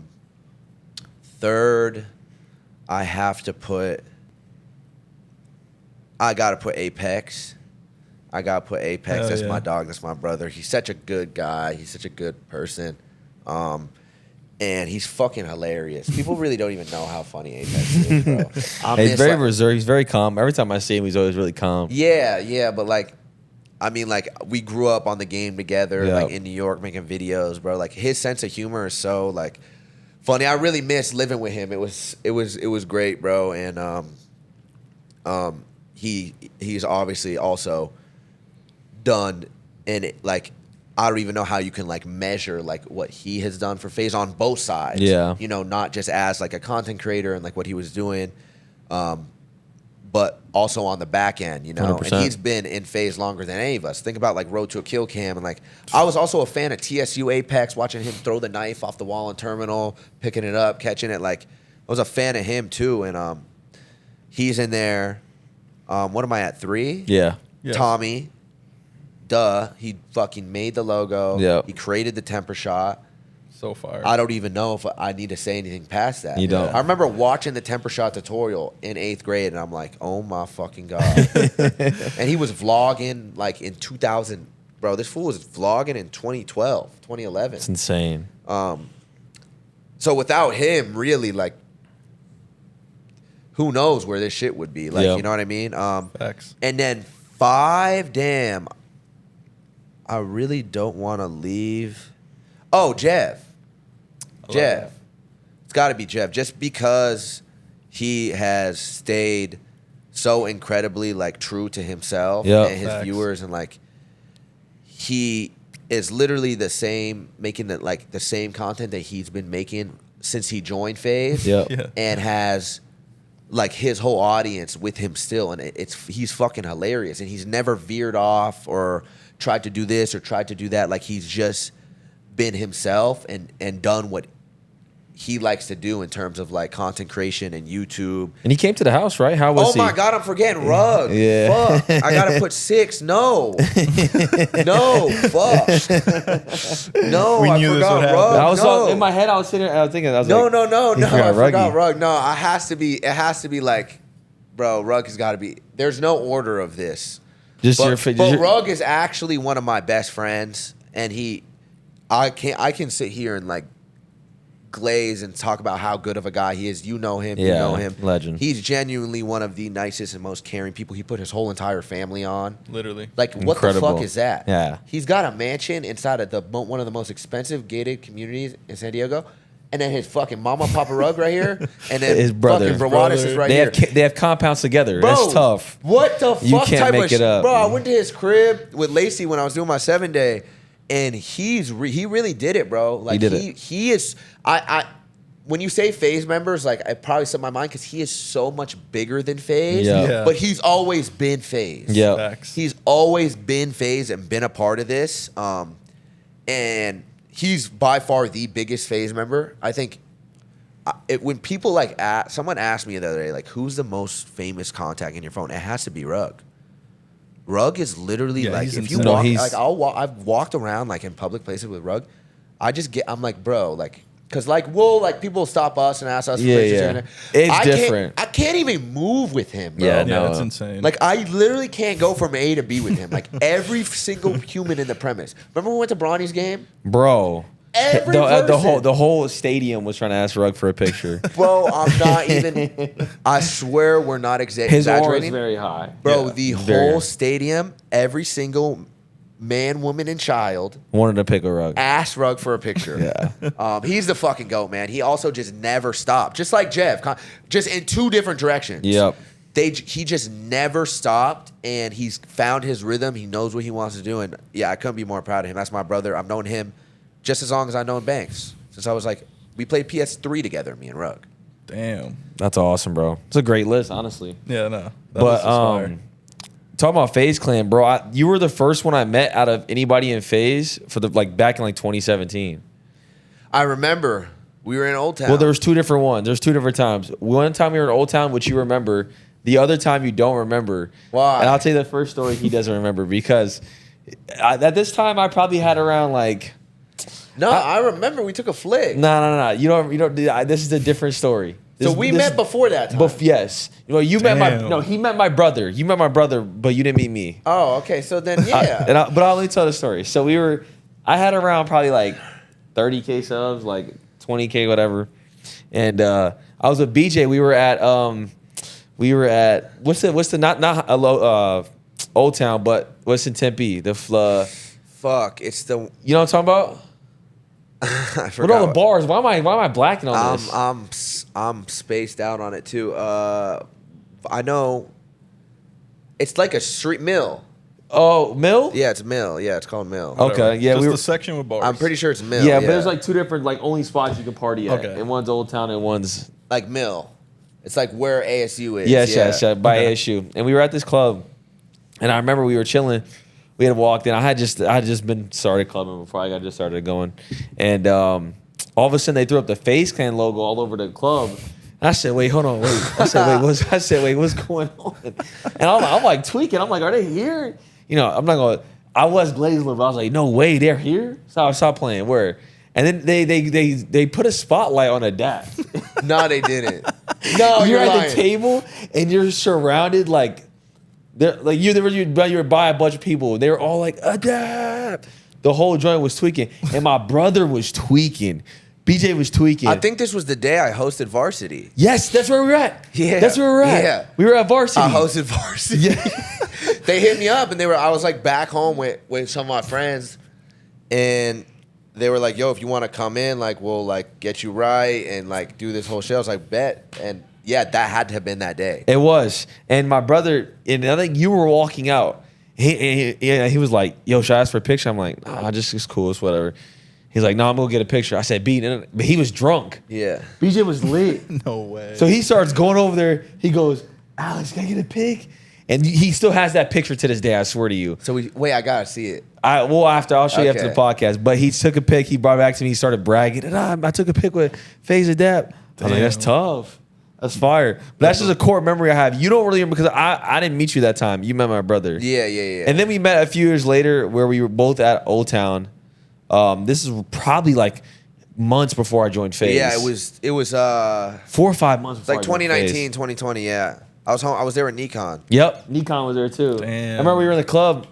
I got to put Apex. Hell That's yeah. my dog. That's my brother. He's such a good guy. He's such a good person. And he's fucking hilarious. People really don't even know how funny Apex is, bro. He's very reserved. He's very calm. Every time I see him, he's always really calm. Yeah, but like, I mean, like we grew up on the game together, Yeah. like in New York, making videos, bro. Like his sense of humor is so like funny. I really miss living with him. It was great, bro. And he's obviously also done, and like I don't even know how you can like measure like what he has done for FaZe on both sides. Yeah. You know, not just as like a content creator and like what he was doing, but also on the back end, you know. 100%. And he's been in FaZe longer than any of us. Think about like Road to a Kill Cam, and like I was also a fan of TSU Apex, watching him throw the knife off the wall in Terminal, picking it up, catching it. Like I was a fan of him too, and he's in there. What am I at, 3? Yeah. Yes. Tommy. Duh, he fucking made the logo. Yep. He created the temper shot. So far. I don't even know if I need to say anything past that. You don't. I remember watching the temper shot tutorial in 8th grade, and I'm like, oh my fucking God. And he was vlogging like in 2000. Bro, this fool was vlogging in 2012, 2011. It's insane. So without him, really, like, who knows where this shit would be. Like, Yep. you know what I mean? Facts. And then 5, damn, I really don't want to leave. Oh, Jeff. Jeff. It's got to be Jeff. Just because he has stayed so incredibly, like, true to himself Yep. and his Facts. viewers. And, like, he is literally the same, making the same content that he's been making since he joined FaZe. Yep. Yeah. And has like his whole audience with him still, and he's fucking hilarious, and he's never veered off or tried to do this or tried to do that. Like he's just been himself and done what he likes to do in terms of like content creation and YouTube. And he came to the house, right? How was Oh he? my God, I'm forgetting Rug. Yeah. Fuck. I gotta put 6. No. No, fuck. No, We I knew this forgot would happen. Rug. I was no. in my head. I was sitting there. I was thinking. I was No, like, no, you I forgot forgot Ruggy. Rug. No, it has to be like bro, Rug has got to be. There's no order of this. But Rug is actually one of my best friends, and I can sit here and like glaze and talk about how good of a guy he is. You know him. Yeah, you know him. legend. He's genuinely one of the nicest and most caring people. He put his whole entire family on. Literally. Like, what the fuck is that? Yeah. He's got a mansion inside of one of the most expensive gated communities in San Diego. And then his fucking mama Papa Rug right here. And then his brother. fucking Brawadis is right here. They have compounds together. Bro, That's tough. What the fuck You can't type make of it up. Bro, I went to his crib with Lacey when I was doing my 7-day. And he really did it, bro. Like, he did it. He is... When you say FaZe members, like, it probably slipped my mind because he is so much bigger than FaZe. Yeah. But he's always been FaZe. Yeah. Facts. He's always been FaZe and been a part of this. And he's by far the biggest FaZe member. I think when people like someone asked me the other day, like, who's the most famous contact in your phone? It has to be Rug. Rug is literally like, he's if you insane. walk, I've walked around like in public places with Rug. I'm like, bro, like, because like people stop us and ask us for pictures. Yeah. And It's different. I can't even move with him, bro. Yeah, Yeah, no. that's insane. Like, I literally can't go from A to B with him. Like, every single human in the premise. Remember when we went to Bronny's game? Bro. Every the whole stadium was trying to ask Rug for a picture. Bro, I'm not even... I swear we're not His aura is exaggerating. very high. Bro, Yeah. the Very whole high. stadium, every single man, woman, and child Wanted to pick a Rug. asked Rug for a picture. Yeah. He's the fucking GOAT, man. He also just never stopped. Just like Jeff. Just in two different directions. Yep. He just never stopped, and he's found his rhythm. He knows what he wants to do, and yeah, I couldn't be more proud of him. That's my brother. I've known him just as long as I've known Banks. Since I was like, we played PS3 together, me and Rug. Damn. That's awesome, bro. It's a great list, honestly. Yeah, no. That But list is fire. talking about FaZe Clan, bro, you were the first one I met out of anybody in FaZe for back in like 2017. I remember we were in Old Town. Well, there was two different ones. There's two different times. One time we were in Old Town, which you remember. The other time you don't remember. Why? And I'll tell you the first story he doesn't remember because at this time I probably had around like. No, I remember we took a flick. No. You don't. This is a different story. So we met before that time. Yes. You know, you met Damn. he met my brother. You met my brother, but you didn't meet me. Oh, okay. So then, yeah. But I'll let me tell the story. So I had around probably like 30K subs, like 20K, whatever. And I was with BJ. We were at what's the not Old Town, but what's in Tempe? Fuck, it's the... You know what I'm talking about? I forgot. What are all the bars? Why am I blacking on this? I'm spaced out on it too. I know. It's like a street mill. Oh, Mill? Yeah, it's Mill. Yeah, it's called Mill. Okay, yeah, Just we were. the section with bars. I'm pretty sure it's Mill. Yeah, but there's like two different only spots you can party at. Okay. And one's Old Town and one's like Mill. It's like where ASU is. yes, by ASU. And we were at this club, and I remember we were chilling. We had walked in. I had just been started clubbing before I got just started going, and all of a sudden they threw up the FaZe Clan logo all over the club. And I said, "Wait, hold on, wait." I said, what's going on?" And I'm like tweaking. I'm like, "Are they here?" You know, I'm not going. I was glazing a little, but I was like, "No way, they're here." So I stopped playing. Where? And then they put a spotlight on Adapt. No, they didn't. No, you're at lying. the table and you're surrounded like you're by a bunch of people. They were all like Adapt. The whole joint was tweaking, and my brother was tweaking. BJ was tweaking. I think this was the day I hosted Varsity. Yes, that's where we were at. Yeah, that's where we were at. Yeah, we were at Varsity. I hosted Varsity. Yeah. They hit me up, and I was like back home with some of my friends, and they were like, "Yo, if you want to come in, like we'll like get you right and like do this whole show." I was like, "Bet." And yeah, that had to have been that day. It was. And my brother, and I think you were walking out. He was like, "Yo, should I ask for a picture?" I'm like, "Nah, it's cool, it's whatever." He's like, "No, I'm gonna get a picture." I said, "Beat," but he was drunk. Yeah. BJ was lit. No way. So he starts going over there. He goes, "Alex, can I get a pic?" And he still has that picture to this day. I swear to you. So I gotta see it. I'll show you after the Okay. podcast. But he took a pic. He brought it back to me. He started bragging. And I took a pic with FaZe Adapt. I was like, "That's tough. That's fire." But that's just a core memory I have. You don't really remember because I didn't meet you that time. You met my brother. Yeah. And then we met a few years later where we were both at Old Town. This is probably like months before I joined FaZe. Yeah, it was 4 or 5 months before like I joined 2019, FaZe. 2020, yeah. I was home. I was there with Nikon. Yep, Nikon was there too. Damn. I remember we were in the club.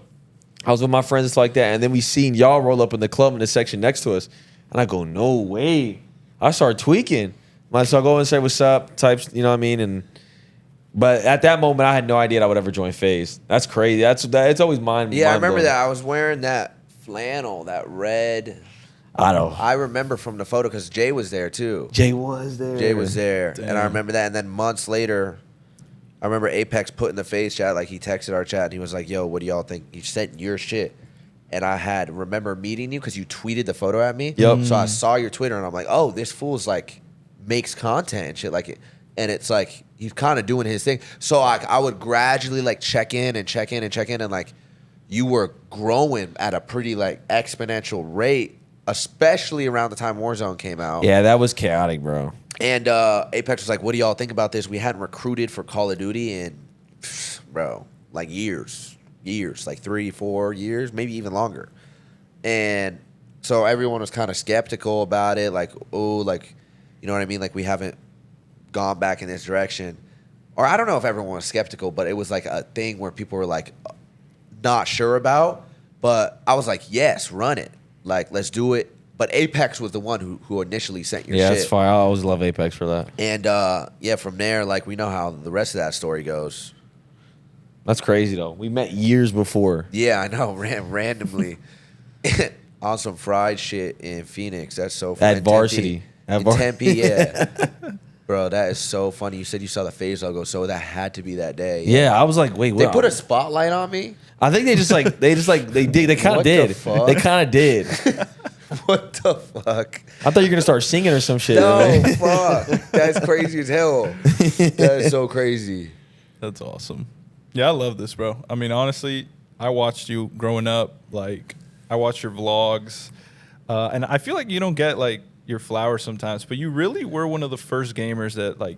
I was with my friends, it's like that, and then we seen y'all roll up in the club in the section next to us, and I go, no way. I started tweaking. So I go and say what's up, types, you know what I mean, but at that moment I had no idea I would ever join FaZe. That's crazy. It's always mind. Yeah, I remember that. I was wearing that flannel, that red. I remember from the photo because Jay was there too. Jay was there. Damn. And I remember that. And then months later, I remember Apex put in the FaZe chat, like he texted our chat and he was like, yo, what do y'all think? He sent your shit. And I remember meeting you because you tweeted the photo at me. Yep. So I saw your Twitter and I'm like, oh, this fool's like makes content and shit like it. And it's like he's kind of doing his thing. So I would gradually like check in and like you were growing at a pretty like exponential rate, especially around the time Warzone came out. Yeah, that was chaotic, bro. And Apex was like, what do y'all think about this? We hadn't recruited for Call of Duty in, bro, like years, like 3-4 years, maybe even longer. And so everyone was kind of skeptical about it. Like, oh, like, you know what I mean? Like we haven't gone back in this direction. Or I don't know if everyone was skeptical, but it was like a thing where people were like not sure about. But I was like, yes, run it. Like, let's do it. But Apex was the one who initially sent your shit. Yeah, that's fine. I always love Apex for that. And yeah, from there, like we know how the rest of that story goes. That's crazy though. We met years before. Yeah, I know. Randomly on some fried shit in Phoenix. That's so funny. At Varsity. Tempe, yeah. Bro, that is so funny. You said you saw the FaZe logo, so that had to be that day. Yeah, I was like, wait, what? They put a spotlight on me? I think they kind of did. They kind of did. What the fuck? I thought you were gonna start singing or some shit. No, fuck. That's crazy as hell. That is so crazy. That's awesome. Yeah, I love this, bro. I mean, honestly, I watched you growing up. Like, I watched your vlogs, and I feel like you don't get like your flowers sometimes, but you really were one of the first gamers that like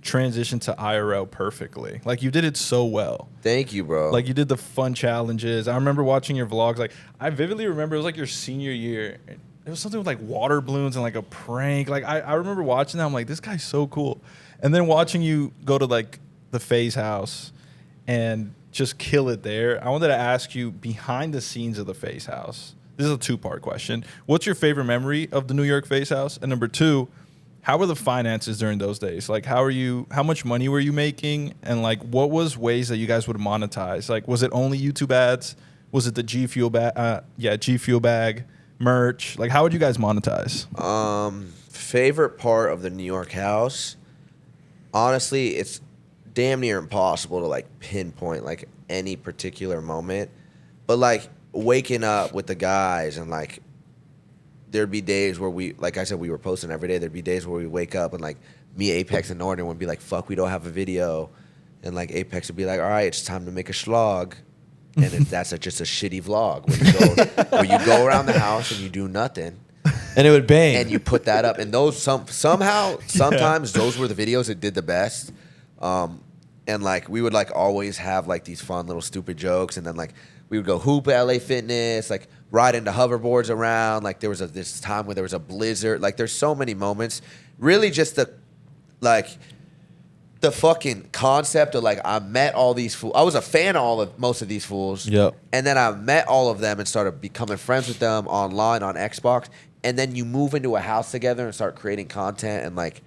transitioned to IRL perfectly. Like you did it so well. Thank you, bro. Like you did the fun challenges. I remember watching your vlogs. Like I vividly remember it was like your senior year. It was something with like water balloons and like a prank. Like I remember watching that. I'm like, this guy's so cool. And then watching you go to like the FaZe house and just kill it there. I wanted to ask you behind the scenes of the FaZe house. This is a two-part question. What's your favorite memory of the New York FaZe house? And number two, how were the finances during those days? Like, how much money were you making? And like, what was ways that you guys would monetize? Like, was it only YouTube ads? Was it the G Fuel bag, merch? Like, how would you guys monetize? Favorite part of the New York house? Honestly, it's damn near impossible to like pinpoint like any particular moment. But like waking up with the guys and like there'd be days where we, like I said, we were posting every day. There'd be days where we wake up and like me, Apex, and Norton would be like, fuck, we don't have a video. And like Apex would be like, all right, it's time to make a slog. And that's just a shitty vlog where you go around the house and you do nothing. And it would bang. And you put that up. And those sometimes those were the videos that did the best. And like we would like always have like these fun little stupid jokes. And then like we would go hoop at LA Fitness, like ride into hoverboards around. Like there was this time where there was a blizzard. Like there's so many moments. Really just the fucking concept of like I met all these fools. I was a fan of most of these fools. Yep. And then I met all of them and started becoming friends with them online on Xbox. And then you move into a house together and start creating content and like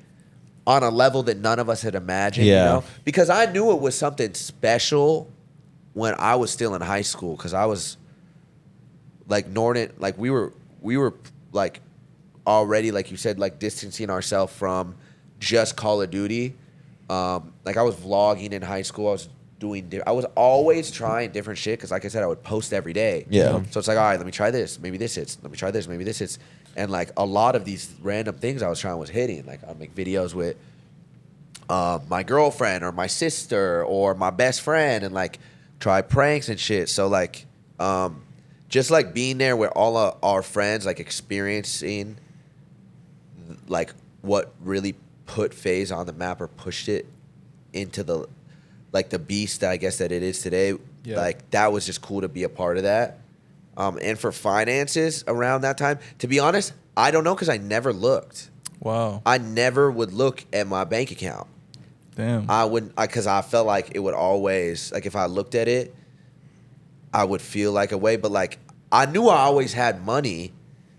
on a level that none of us had imagined. Yeah. You know? Because I knew it was something special when I was still in high school. Because I was like Norton, like we were like already, like you said, like distancing ourselves from just Call of Duty. Like I was vlogging in high school. I was always trying different shit because, like I said, I would post every day. Yeah. So it's like, all right, let me try this. Maybe this hits. Let me try this. Maybe this hits. And like a lot of these random things I was trying was hitting. Like I'd make videos with my girlfriend or my sister or my best friend and like try pranks and shit. So like just like being there with all of our friends, like experiencing like what really put FaZe on the map or pushed it into the like the beast that I guess that it is today. Yeah. Like that was just cool to be a part of that. And for finances around that time, to be honest, I don't know because I never looked. Wow. I never would look at my bank account. Damn. I wouldn't, because I felt like it would always, like if I looked at it, I would feel like a way. But like I knew I always had money,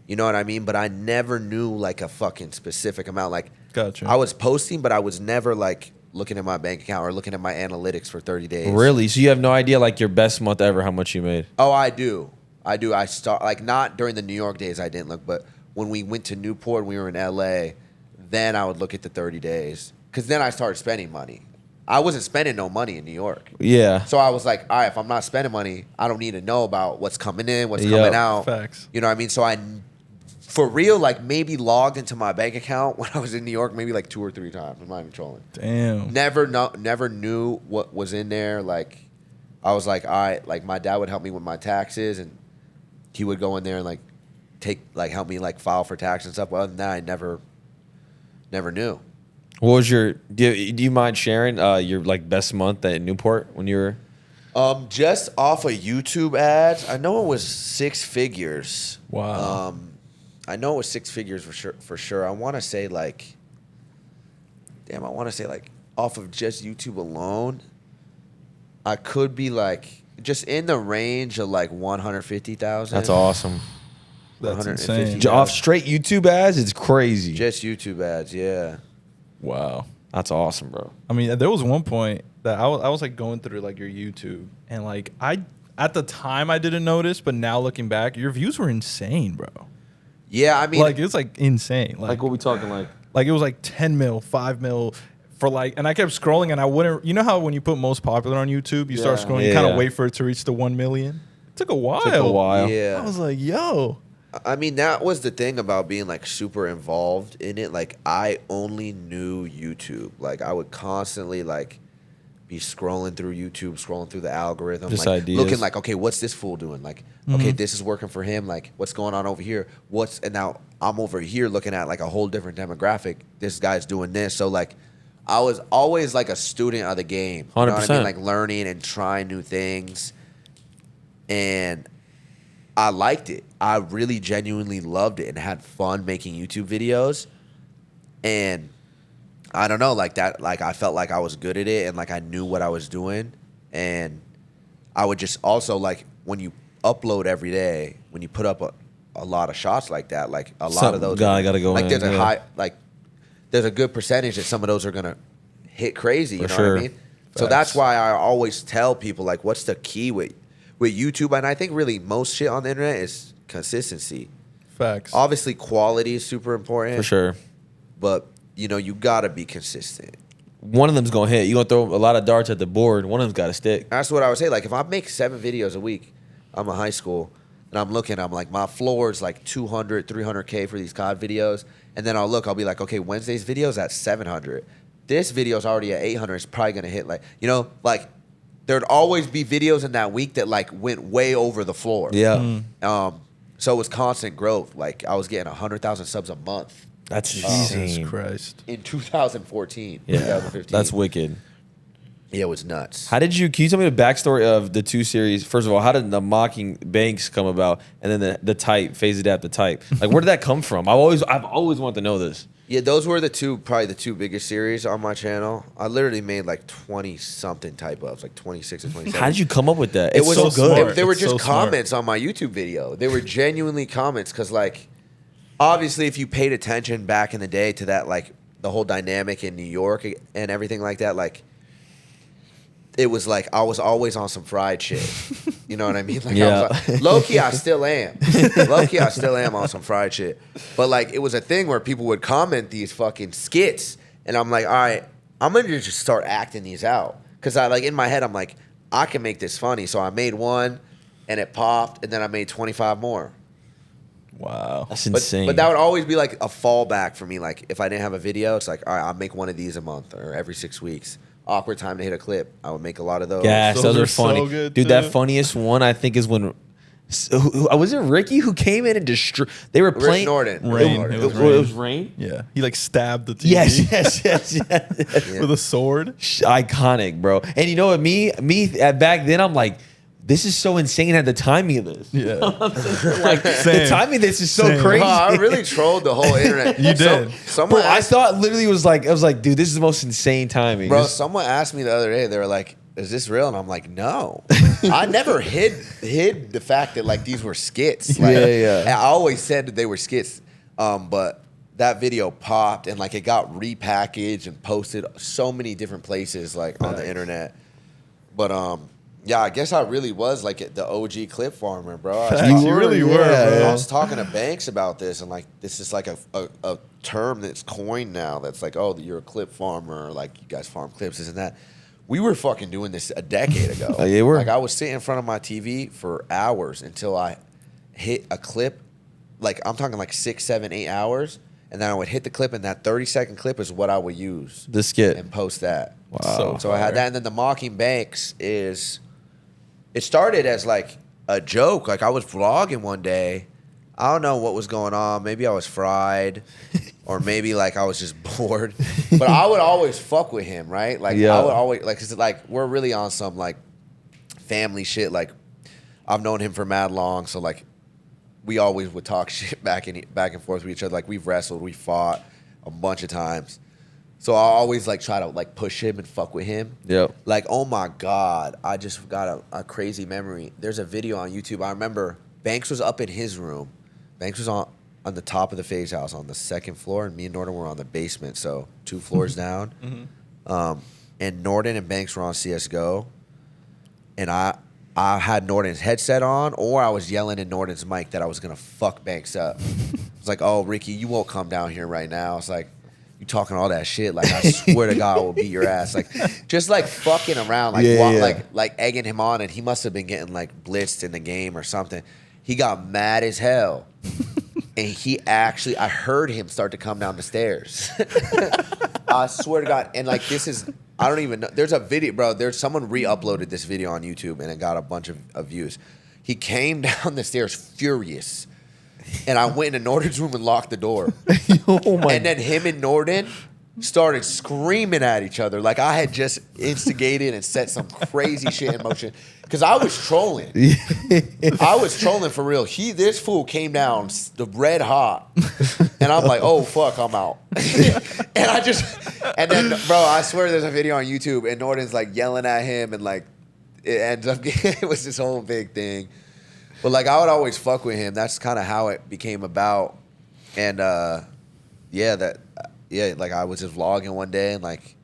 you know what I mean? But I never knew like a fucking specific amount. Like Gotcha. I was posting, but I was never like looking at my bank account or looking at my analytics for 30 days. Really? So you have no idea like your best month ever, how much you made? Oh, I do. I start like not during the New York days. I didn't look, but when we went to Newport, and we were in LA. Then I would look at the 30 days because then I started spending money. I wasn't spending no money in New York. Yeah. So I was like, all right, if I'm not spending money, I don't need to know about what's coming in, what's coming out. Facts. You know what I mean? So I, for real, like maybe logged into my bank account when I was in New York, maybe like 2 or 3 times. I'm not even trolling. Damn. Never knew what was in there. Like I was like, all right, like my dad would help me with my taxes and he would go in there and like help me like file for tax and stuff. Well, other than that, I never knew. What was your? Do you mind sharing your like best month at Newport when you were? Just off of YouTube ads, I know it was 6 figures. Wow. I know it was 6 figures for sure. I want to say like off of just YouTube alone, I could be like just in the range of like 150,000. That's awesome. That's insane. Off straight YouTube ads, it's crazy. Just YouTube ads, yeah. Wow. That's awesome, bro. I mean, there was one point that I was like going through like your YouTube, and like at the time I didn't notice, but now looking back, your views were insane, bro. Yeah, I mean, like it's like insane. Like what we talking like? Like it was like 10 mil, 5 mil for like, and I kept scrolling, and I wouldn't. You know how when you put most popular on YouTube, you start scrolling, you kind of wait for it to reach the 1 million. It took a while. Yeah. I was like, yo. I mean, that was the thing about being like super involved in it. Like I only knew YouTube. Like I would constantly like be scrolling through YouTube, scrolling through the algorithm, Just like ideas. looking like, okay, what's this fool doing? Like, okay, this is working for him. Like, what's going on over here? And now I'm over here looking at like a whole different demographic. This guy's doing this. So like, I was always like a student of the game. You know what I mean? Like learning and trying new things. And I liked it. I really genuinely loved it and had fun making YouTube videos. And I don't know, like that, like I felt like I was good at it and like I knew what I was doing. And I would just also like when you upload every day, when you put up a lot of shots like that, like a lot of those gotta go like in, there's a high, like there's a good percentage that some of those are gonna hit crazy. You know what I mean? So that's why I always tell people like, what's the key with YouTube? And I think really most shit on the internet is consistency. Facts. Obviously, quality is super important. For sure. But, you know, you got to be consistent. One of them's going to hit. You're going to throw a lot of darts at the board. One of them's got to stick. That's what I would say. Like, if I make 7 videos a week, I'm in high school, and I'm like, my floor is like 200, 300K for these COD videos. And then I'll be like, okay, Wednesday's video's at 700. This video's already at 800. It's probably going to hit like, you know, like, there'd always be videos in that week that like went way over the floor. Yeah. So it was constant growth. Like I was getting 100,000 subs a month. That's Jesus insane. Christ. In 2014. Yeah. 2015. That's wicked. Yeah, it was nuts. Can you tell me the backstory of the 2 series? First of all, how did the mocking banks come about? And then the type, FaZe Adapt, the type. Like, where did that come from? I've always wanted to know this. Yeah, those were probably the 2 biggest series on my channel. I literally made like 20-something type ups, like 26 or 27. How did you come up with that? It was so good. They were It's just so smart. comments on my YouTube video. They were genuinely comments because, like, obviously, if you paid attention back in the day to that, like, the whole dynamic in New York and everything like that, like, it was like I was always on some fried shit. You know what I mean? Like, Yeah. Low key, I still am. Low key, I still am on some fried shit. But like, it was a thing where people would comment these fucking skits, and I'm like, all right, I'm gonna just start acting these out because I like in my head, I'm like, I can make this funny. So I made one, and it popped, and then I made 25 more. Wow. That's insane. But that would always be like a fallback for me. Like if I didn't have a video, it's like, all right, I'll make one of these a month or every 6 weeks. Awkward time to hit a clip. I would make a lot of those. Yes, those are funny. so good, Dude, too. that funniest one I think is when was it Ricky who came in and destroyed? They were playing Norton. Rain. Norton. It was It Rain. was Rain. Yeah. He like stabbed the TV. Yes. Yeah. With a sword. Iconic, bro. And you know what? Me back then, I'm like, this is so insane at the timing of this. Yeah. Like the timing of this is so crazy. Oh, I really trolled the whole internet. You did. Someone Bro, I asked, thought literally I was like, dude, this is the most insane timing. bro, This- someone asked me the other day, they were like, is this real? And I'm like, no. I never hid the fact that like these were skits. Like, Yeah. and I always said that they were skits. But that video popped and like it got repackaged and posted so many different places like on the internet. But yeah, I guess I really was like the OG clip farmer, bro. You really were, bro. I was talking to Banks about this, and like this is like a term that's coined now. That's like, oh, you're a clip farmer, like you guys farm clips, isn't that? We were fucking doing this a decade ago. Oh, yeah, we were. Like I was sitting in front of my TV for hours until I hit a clip. Like I'm talking like 6, 7, 8 hours, and then I would hit the clip, and that 30-second clip is what I would use the skit. and post that. Wow. So I had that, and then the mocking Banks is. It started as like a joke. Like I was vlogging one day. I don't know what was going on. Maybe I was fried, or maybe like I was just bored. But I would always fuck with him, right? Like Yeah. I would always like, 'cause like we're really on some like family shit. Like I've known him for mad long, so like we always would talk shit back and forth with each other. Like we've wrestled, we fought a bunch of times. So I always like try to like push him and fuck with him. Yep. Like, oh my God, I just got a crazy memory. There's a video on YouTube. I remember Banks was up in his room. Banks was on the top of the FaZe house on the 2nd floor, and me and Norton were on the basement, so 2 floors down. And Norton and Banks were on CSGO, and I had Norton's headset on, or I was yelling in Norton's mic that I was gonna fuck Banks up. It's like, oh, Ricky, you won't come down here right now. It's like, you talking all that shit, like I swear to God I will beat your ass. Like just like fucking around, like like egging him on, and he must have been getting like blitzed in the game or something. He got mad as hell. And he actually, I heard him start to come down the stairs. I swear to God. And like this is, I don't even know. There's a video, bro. There's someone re-uploaded this video on YouTube and it got a bunch of views. He came down the stairs furious. And I went into Norton's room and locked the door. Oh my. And then him and Norton started screaming at each other like I had just instigated and set some crazy shit in motion. Because I was trolling. I was trolling for real. This fool came down the red hot. And I'm like, oh, fuck, I'm out. And then, bro, I swear there's a video on YouTube and Norton's like yelling at him and like it ends up, it was this whole big thing. But like I would always fuck with him. That's kind of how it became about. And like I was just vlogging one day and like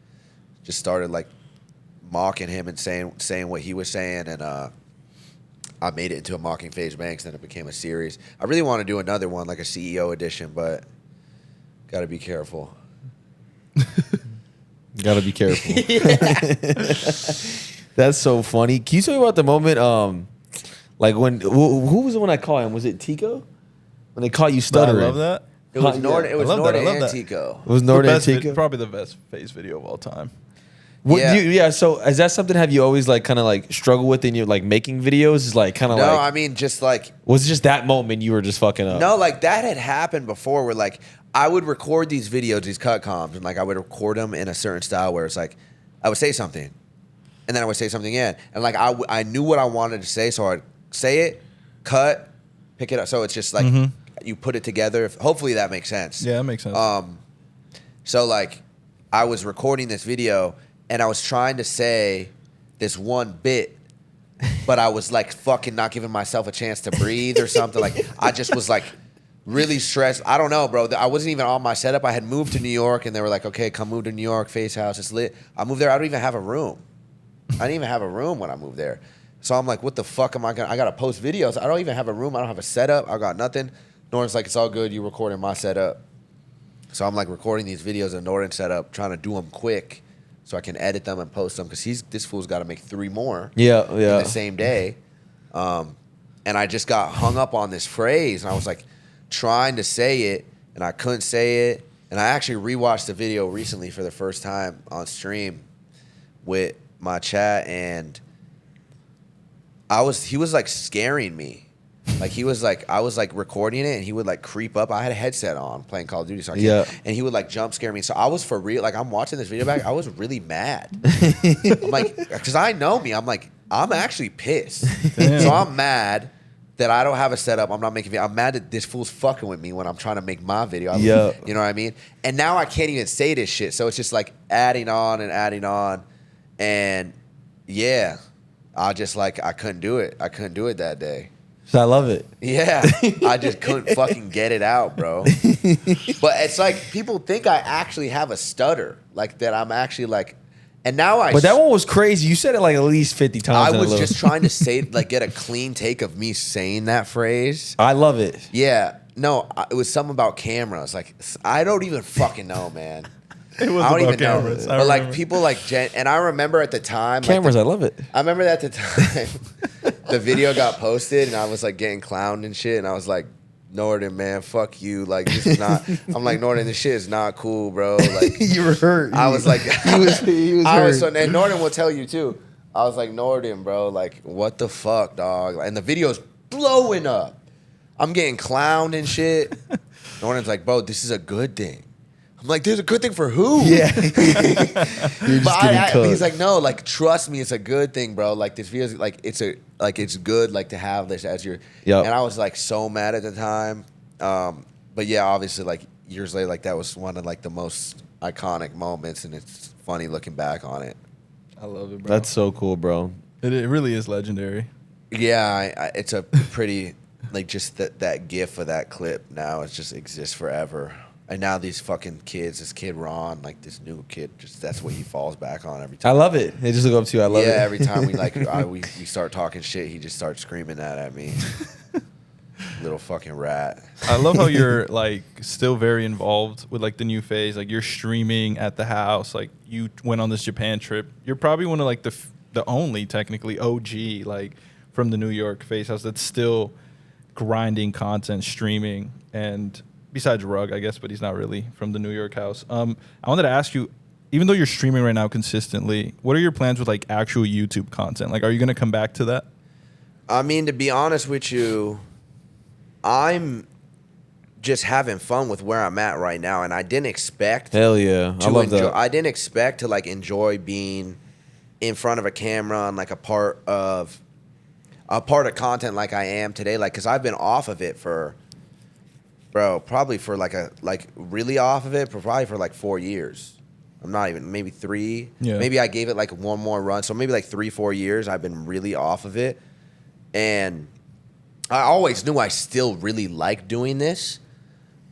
just started like mocking him and saying what he was saying, and I made it into a mocking FaZe Banks. Then it became a series. I really want to do another one, like a CEO edition, but gotta be careful. Gotta be careful. That's so funny. Can you tell me about the moment? Like when who was the one I caught him? Was it Tico? When they caught you stuttering. I love that. It was Yeah. Norton. It was I love that, Norton I love and that. Tico. It was Norton and The best Tico. probably the best FaZe video of all time. What, Yeah. yeah. So is that something have you always like kind of like struggle with in your like making videos? Is like kind of No, like I mean just like was it just that moment you were just fucking up? no, like that had happened before. Where like I would record these videos, these cut comms, and like I would record them in a certain style where it's like I would say something, and then I would say something again, and like I knew what I wanted to say, so I'd say it, cut, pick it up. So it's just like you put it together. Hopefully that makes sense. Yeah, that makes sense. So like I was recording this video and I was trying to say this one bit, but I was like fucking not giving myself a chance to breathe or something. Like I just was like really stressed. I don't know, bro. I wasn't even on my setup. I had moved to New York and they were like, okay, come move to New York, FaZe house, it's lit. I moved there. I don't even have a room. I didn't even have a room when I moved there. So I'm like, what the fuck am I gonna? I gotta post videos. I don't even have a room. I don't have a setup. I got nothing. Norton's like, it's all good. You recording my setup. So I'm like recording these videos in Norton's setup, trying to do them quick so I can edit them and post them because this fool's got to make 3 more in the same day. And I just got hung up on this phrase, and I was like trying to say it, and I couldn't say it. And I actually rewatched the video recently for the first time on stream with my chat, and he was like scaring me. Like he was like, I was like recording it and he would like creep up. I had a headset on playing Call of Duty, so and he would like jump scare me. So I was for real, like I'm watching this video back, I was really mad. I'm like, because I know me, I'm like, I'm actually pissed. Damn. So I'm mad that I don't have a setup. I'm not making video. I'm mad that this fool's fucking with me when I'm trying to make my video. Yeah. You know what I mean? And now I can't even say this shit. So it's just like adding on and adding on. And yeah, I just like, I couldn't do it. I couldn't do it that day. So I love it. Yeah. I just couldn't fucking get it out, bro. But it's like people think I actually have a stutter. Like that I'm actually like, and now But that one was crazy. You said it like at least 50 times. I was just trying to say, like, get a clean take of me saying that phrase. I love it. Yeah. No, it was something about cameras. Like, I don't even fucking know, man. It was I don't about even cameras. know. I But, like, remember. people like, and I remember at the time. Cameras, like I love it. I remember that at the time, the video got posted, and I was, like, getting clowned and shit. And I was like, Norton, man, fuck you. Like, this is not, I'm like, Norton, this shit is not cool, bro. Like, You were hurt. I was like, he was I hurt. was so, and Norton will tell you too. I was like, Norton, bro, like, what the fuck, dog? And the video's blowing up. I'm getting clowned and shit. Norton's like, bro, this is a good thing. I'm like, there's a good thing for who? Yeah. But he's like, no, like, trust me, it's a good thing, bro. Like, this video's like, it's good, like, to have this as your. Yep. And I was like so mad at the time. But yeah, obviously, like, years later, like, that was one of like the most iconic moments, and it's funny looking back on it. I love it, bro. That's so cool, bro. It really is legendary. Yeah, it's a pretty like just that gif of that clip now. It just exists forever. And now these fucking kids, this kid Ron, like this new kid, just that's what he falls back on every I time. love it. They just look up to you. I love it. Yeah, every time we like we start talking shit, he just starts screaming that at me. Little fucking rat. I love how you're like still very involved with like the new phase. Like you're streaming at the house. Like you went on this Japan trip. You're probably one of like the only technically OG like from the New York phase house that's still grinding content, streaming, and besides Rug, I guess, but he's not really from the New York house. I wanted to ask you, even though you're streaming right now consistently, what are your plans with like actual YouTube content? Like, are you gonna come back to that? I mean, to be honest with you, I'm just having fun with where I'm at right now, and I didn't expect. Hell yeah. I love that. I didn't expect to like enjoy being in front of a camera and like a part of content like I am today. Like, cause I've been off of it for, bro, probably for really off of it, probably for like 4 years. I'm not even, maybe 3. Yeah. Maybe I gave it like one more run. So maybe like 3-4 years I've been really off of it. And I always knew I still really liked doing this,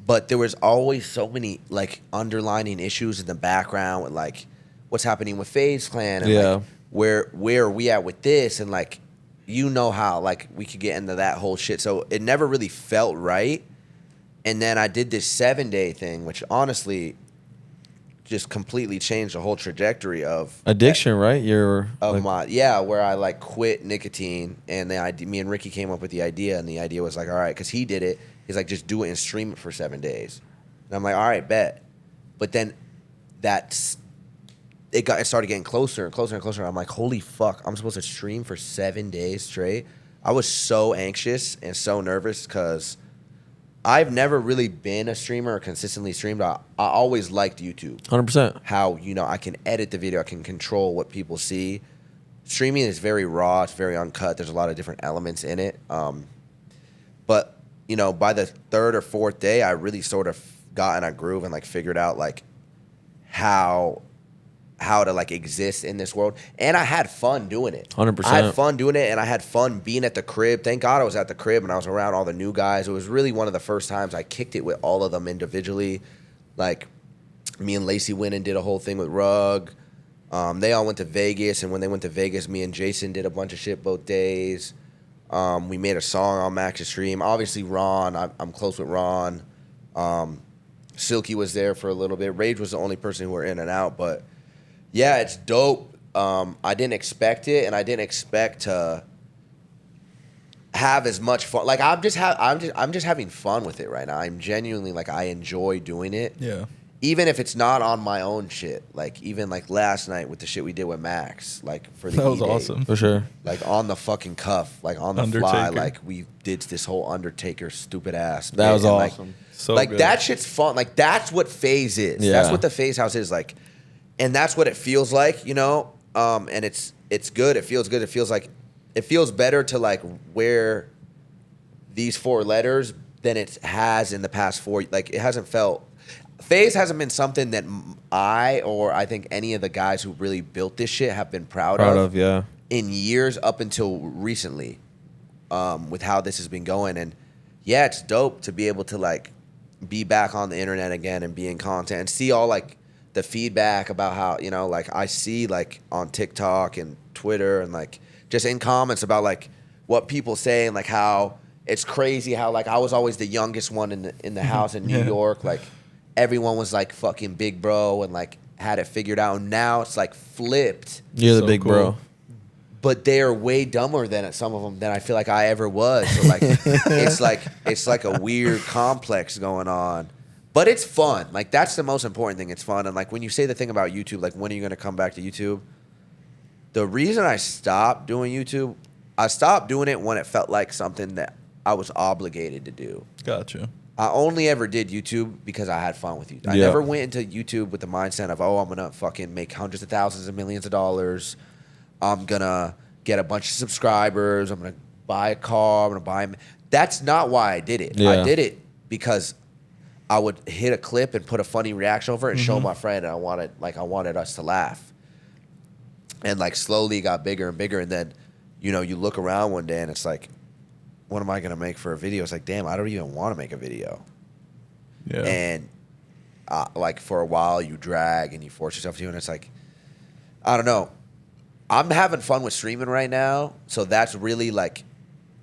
but there was always so many like underlining issues in the background with like what's happening with FaZe Clan and like where are we at with this, and like you know how like we could get into that whole shit. So it never really felt right. And then I did this 7-day thing, which honestly just completely changed the whole trajectory of addiction, right? You're of like, where I like quit nicotine, and me and Ricky came up with the idea, and the idea was like, all right, because he did it. He's like, just do it and stream it for 7 days, and I'm like, all right, bet. But then it started getting closer and closer and closer. I'm like, holy fuck, I'm supposed to stream for 7 days straight. I was so anxious and so nervous because I've never really been a streamer or consistently streamed. I always liked YouTube. 100%. How, I can edit the video. I can control what people see. Streaming is very raw. It's very uncut. There's a lot of different elements in it. But, by the 3rd or 4th day, I really sort of got in a groove and, like, figured out, like, how to, like, exist in this world. And I had fun doing it. 100%. I had fun doing it, and I had fun being at the crib. Thank God I was at the crib, and I was around all the new guys. It was really one of the first times I kicked it with all of them individually. Like, me and Lacey went and did a whole thing with Rug. They all went to Vegas, and when they went to Vegas, me and Jason did a bunch of shit both days. We made a song on Max's stream. Obviously, Ron, I'm close with Ron. Silky was there for a little bit. Rage was the only person who were in and out, but yeah, it's dope. I didn't expect it, and I didn't expect to have as much fun. Like I'm just having fun with it right now. I'm genuinely like I enjoy doing it. Yeah. Even if it's not on my own shit. Like even like last night with the shit we did with Max, like for the That was E-Day. awesome. For sure. Like on the fucking cuff, like on the fly, like we did this whole Undertaker stupid ass. That was and, awesome. So like good. that shit's fun. Like that's what FaZe is. Yeah. That's what the FaZe house is like. And that's what it feels like, And it's good. It feels good. It feels better to like wear these 4 letters than it has in the past 4. Like it hasn't felt. FaZe hasn't been something that I think any of the guys who really built this shit have been proud of. Yeah. In years up until recently, with how this has been going. And yeah, it's dope to be able to like be back on the internet again and be in content and see all like the feedback about how, you know, like I see like on TikTok and Twitter and like just in comments about like what people say and like how it's crazy how like I was always the youngest one in the house in New York. Like everyone was like fucking big bro and like had it figured out. And now it's like flipped. You're the So big cool. bro. But they are way dumber than some of them than I feel like I ever was. So like it's like a weird complex going on. But it's fun. Like that's the most important thing. It's fun. And like when you say the thing about YouTube, like when are you gonna come back to YouTube? The reason I stopped doing YouTube, I stopped doing it when it felt like something that I was obligated to do. Gotcha. I only ever did YouTube because I had fun with YouTube. I Yeah. never went into YouTube with the mindset of, oh, I'm gonna fucking make hundreds of thousands and millions of dollars. I'm gonna get a bunch of subscribers. I'm gonna buy a car. I'm gonna buy. That's not why I did it. Yeah. I did it because I would hit a clip and put a funny reaction over it and show my friend, and I wanted us to laugh. And like slowly it got bigger and bigger, and then, you know, you look around one day and it's like, what am I gonna make for a video? It's like, damn, I don't even want to make a video. Yeah. And like for a while you drag and you force yourself to, and it's like, I don't know. I'm having fun with streaming right now, so that's really like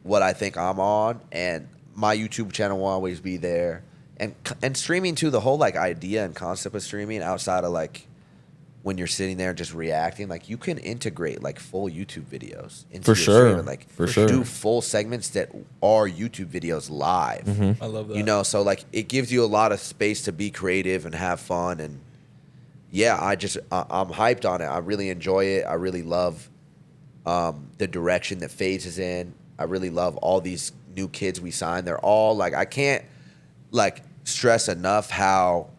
what I think I'm on, and my YouTube channel will always be there. And streaming too, the whole like idea and concept of streaming outside of like when you're sitting there just reacting, like you can integrate like full YouTube videos into For your sure. stream and like For sure. do full segments that are YouTube videos live. I love that. You know, so like it gives you a lot of space to be creative and have fun. And yeah, I'm hyped on it. I really enjoy it. I really love the direction that FaZe is in. I really love all these new kids we signed. They're all like, I can't like stress enough how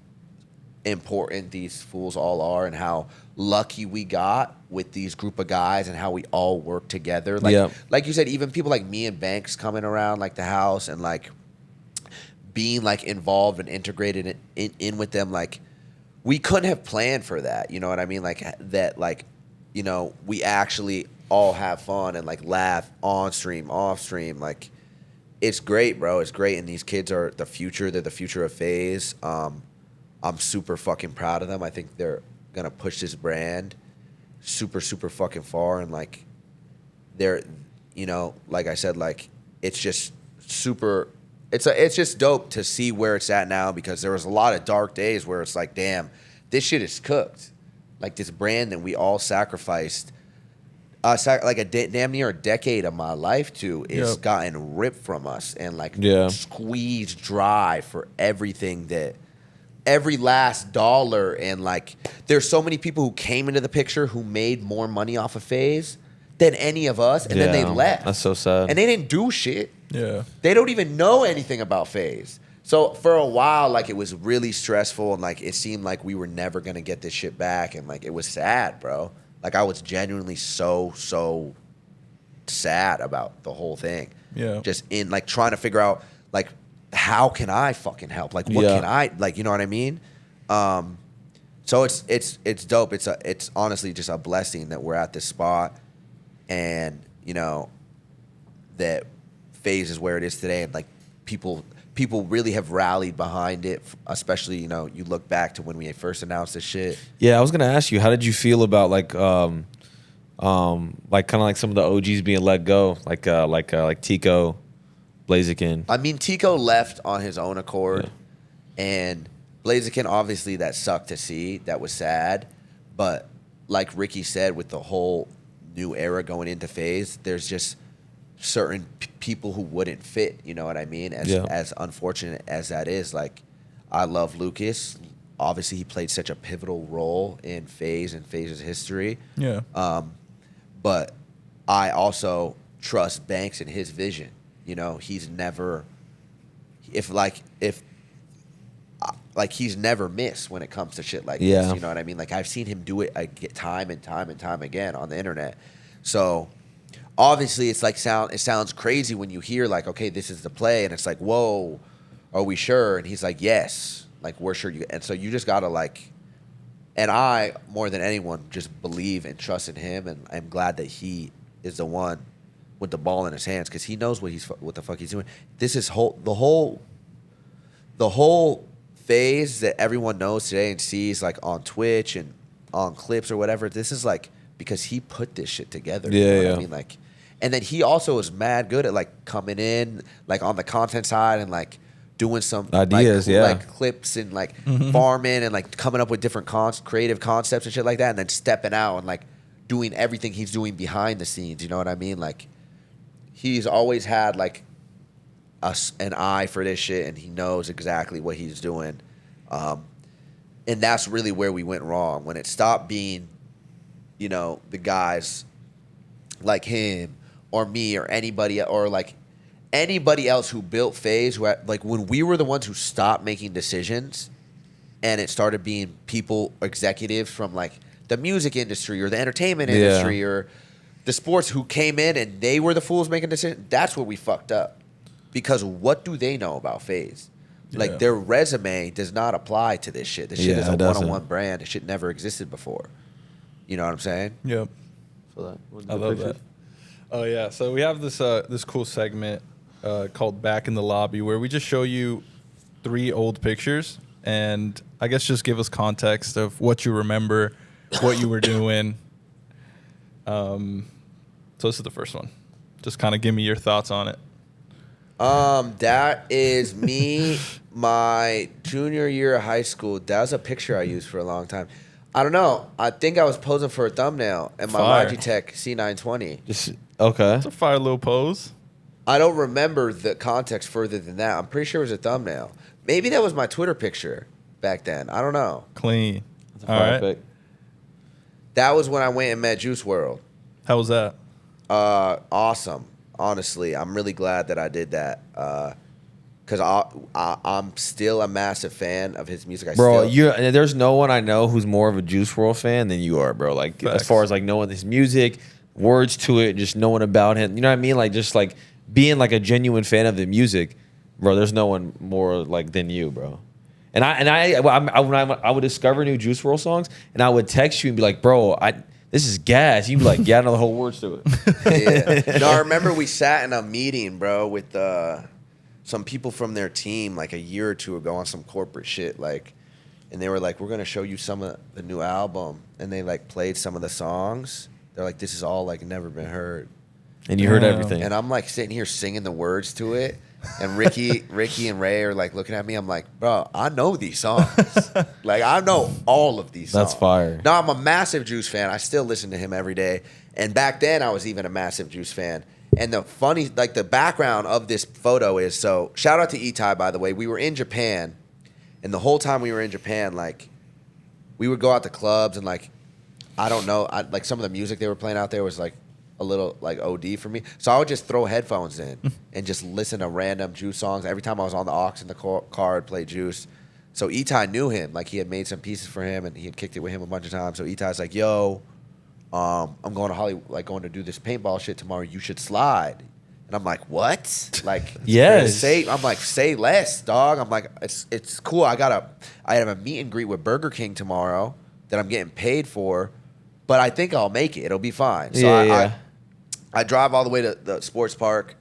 important these fools all are and how lucky we got with these group of guys and how we all work together. Like, like you said, even people like me and Banks coming around like the house and like being like involved and integrated in with them. Like we couldn't have planned for that. You know what I mean? Like that, like, you know, we actually all have fun and like laugh on stream, off stream. Like it's great, bro. It's great. And these kids are the future. They're the future of FaZe. I'm super fucking proud of them. I think they're gonna push this brand super, super fucking far. And like they're, you know, like I said, like it's just super. It's just dope to see where it's at now, because there was a lot of dark days where it's like, damn, this shit is cooked. Like this brand that we all sacrificed, like damn near a decade of my life to, is gotten ripped from us and like squeezed dry for everything that. Every last dollar. And like there's so many people who came into the picture who made more money off of FaZe than any of us, and then they left. That's so sad. And they didn't do shit. Yeah. They don't even know anything about FaZe. So for a while, like it was really stressful, and like it seemed like we were never gonna get this shit back, and like it was sad, bro. Like I was genuinely so sad about the whole thing. Yeah. Just in like trying to figure out like, how can I fucking help? Like, what can I, like, you know what I mean? So it's dope. It's honestly just a blessing that we're at this spot, and you know that FaZe is where it is today, and like people really have rallied behind it. Especially, you know, you look back to when we first announced this shit. Yeah, I was gonna ask you, how did you feel about like kind of like some of the OGs being let go, like Tico, Blaziken. I mean, Tico left on his own accord, and Blaziken, obviously that sucked to see. That was sad. But like Ricky said, with the whole new era going into FaZe, there's just certain people who wouldn't fit, you know what I mean? As unfortunate as that is, like I love Lucas. Obviously, he played such a pivotal role in FaZe and FaZe's history. Yeah. But I also trust Banks and his vision. You know, he's never, if like he's never missed when it comes to shit like Yeah. this. You know what I mean? Like I've seen him do it time and time and time again on the internet. So obviously it's like it sounds crazy when you hear like, okay, this is the play, and it's like, whoa, are we sure? And he's like, yes, like we're sure. And so you just gotta like, and I more than anyone just believe and trust in him, and I'm glad that he is the one with the ball in his hands because he knows what the fuck he's doing. This is the whole phase that everyone knows today and sees like on Twitch and on clips or whatever. This is like because he put this shit together. Yeah, you know yeah. what I mean? Like, and then he also is mad good at like coming in like on the content side and like doing some ideas, like clips and like farming and like coming up with different creative concepts and shit like that, and then stepping out and like doing everything he's doing behind the scenes. You know what I mean? Like he's always had like an eye for this shit, and he knows exactly what he's doing. And that's really where we went wrong, when it stopped being, you know, the guys like him or me or anybody or like anybody else who built FaZe, who had, like when we were the ones who stopped making decisions, and it started being people, executives from like the music industry or the entertainment industry or the sports who came in and they were the fools making decisions. That's where we fucked up, because what do they know about FaZe? Like their resume does not apply to this shit. This shit is a one-on-one brand. This shit never existed before. You know what I'm saying? Yep. I love that. Oh yeah. So we have this cool segment called Back in the Lobby, where we just show you 3 old pictures, and I guess just give us context of what you remember, what you were doing. So this is the first one. Just kind of give me your thoughts on it. That is me, my junior year of high school. That was a picture I used for a long time. I don't know. I think I was posing for a thumbnail in my Logitech C920. Okay. It's a fire little pose. I don't remember the context further than that. I'm pretty sure it was a thumbnail. Maybe that was my Twitter picture back then. I don't know. Clean. That's a fire pic. That was when I went and met JuiceWrld. How was that? Awesome. Honestly, I'm really glad that I did that. Because I'm still a massive fan of his music. There's no one I know who's more of a JuiceWrld fan than you are, bro. Like, Facts. as far as like knowing his music, words to it, just knowing about him. You know what I mean? Like, just like being like a genuine fan of the music, bro. There's no one more like than you, bro. And I would discover new JuiceWrld songs, and I would text you and be like, bro, this is gas. You'd be like, yeah, I know the whole words to it. Yeah. No, I remember we sat in a meeting, bro, with some people from their team like a year or two ago on some corporate shit, like, and they were like, we're gonna show you some of the new album, and they like played some of the songs. They're like, this is all like never been heard, and you heard everything. And I'm like sitting here singing the words to it, and Ricky and Ray are like looking at me. I'm like, bro, I know these songs. Like, I know all of these songs. That's fire. No, I'm a massive Juice fan. I still listen to him every day, and back then I was even a massive Juice fan. And the funny, like the background of this photo is, so shout out to Itai, by the way. We were in Japan, and the whole time we were in Japan, like we would go out to clubs and like, I don't know, like some of the music they were playing out there was like a little like OD for me. So I would just throw headphones in and just listen to random Juice songs. Every time I was on the aux in the car, I'd play Juice. So Itai knew him, like he had made some pieces for him and he had kicked it with him a bunch of times. So Itai's like, yo, I'm going to Hollywood, like going to do this paintball shit tomorrow. You should slide. And I'm like, what? Like, yes. I'm like, say less, dog. I'm like, it's cool. I have a meet and greet with Burger King tomorrow that I'm getting paid for, but I think I'll make it. It'll be fine. So I drive all the way to the sports park,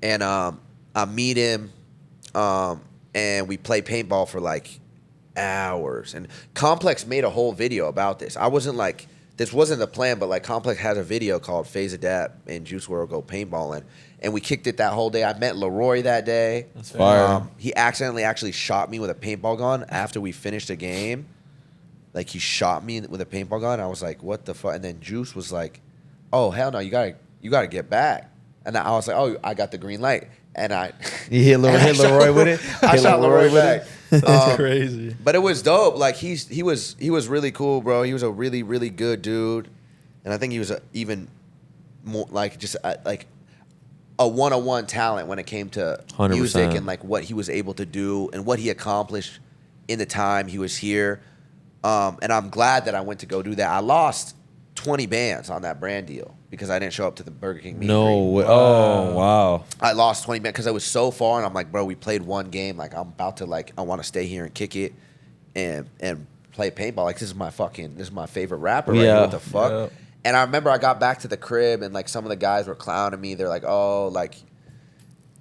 and I meet him, and we play paintball for like hours. And Complex made a whole video about this. I wasn't like, this wasn't the plan, but like Complex has a video called FaZe Adapt and JuiceWrld Go Paintballing, and we kicked it that whole day. I met Leroy that day. That's fire. He accidentally actually shot me with a paintball gun after we finished a game. Like, he shot me with a paintball gun. I was like, what the fuck? And then Juice was like, oh, hell no, you gotta get back. And I was like, oh, I got the green light. And you hit Leroy with it? I shot Leroy back. That's crazy. But it was dope. Like, he was really cool, bro. He was a really, really good dude. And I think he was even more like just like a one-on-one talent when it came to 100%. music and like what he was able to do and what he accomplished in the time he was here. And I'm glad that I went to go do that. I lost 20 bands on that brand deal because I didn't show up to the Burger King meet and No greet. way. Oh, wow. I lost 20 bands because I was so far, and I'm like, bro, we played one game. Like, I'm about to, like, I want to stay here and kick it and play paintball. Like, this is my favorite rapper right here. What the fuck? Yeah. And I remember I got back to the crib, and, like, some of the guys were clowning me. They're like, oh, like,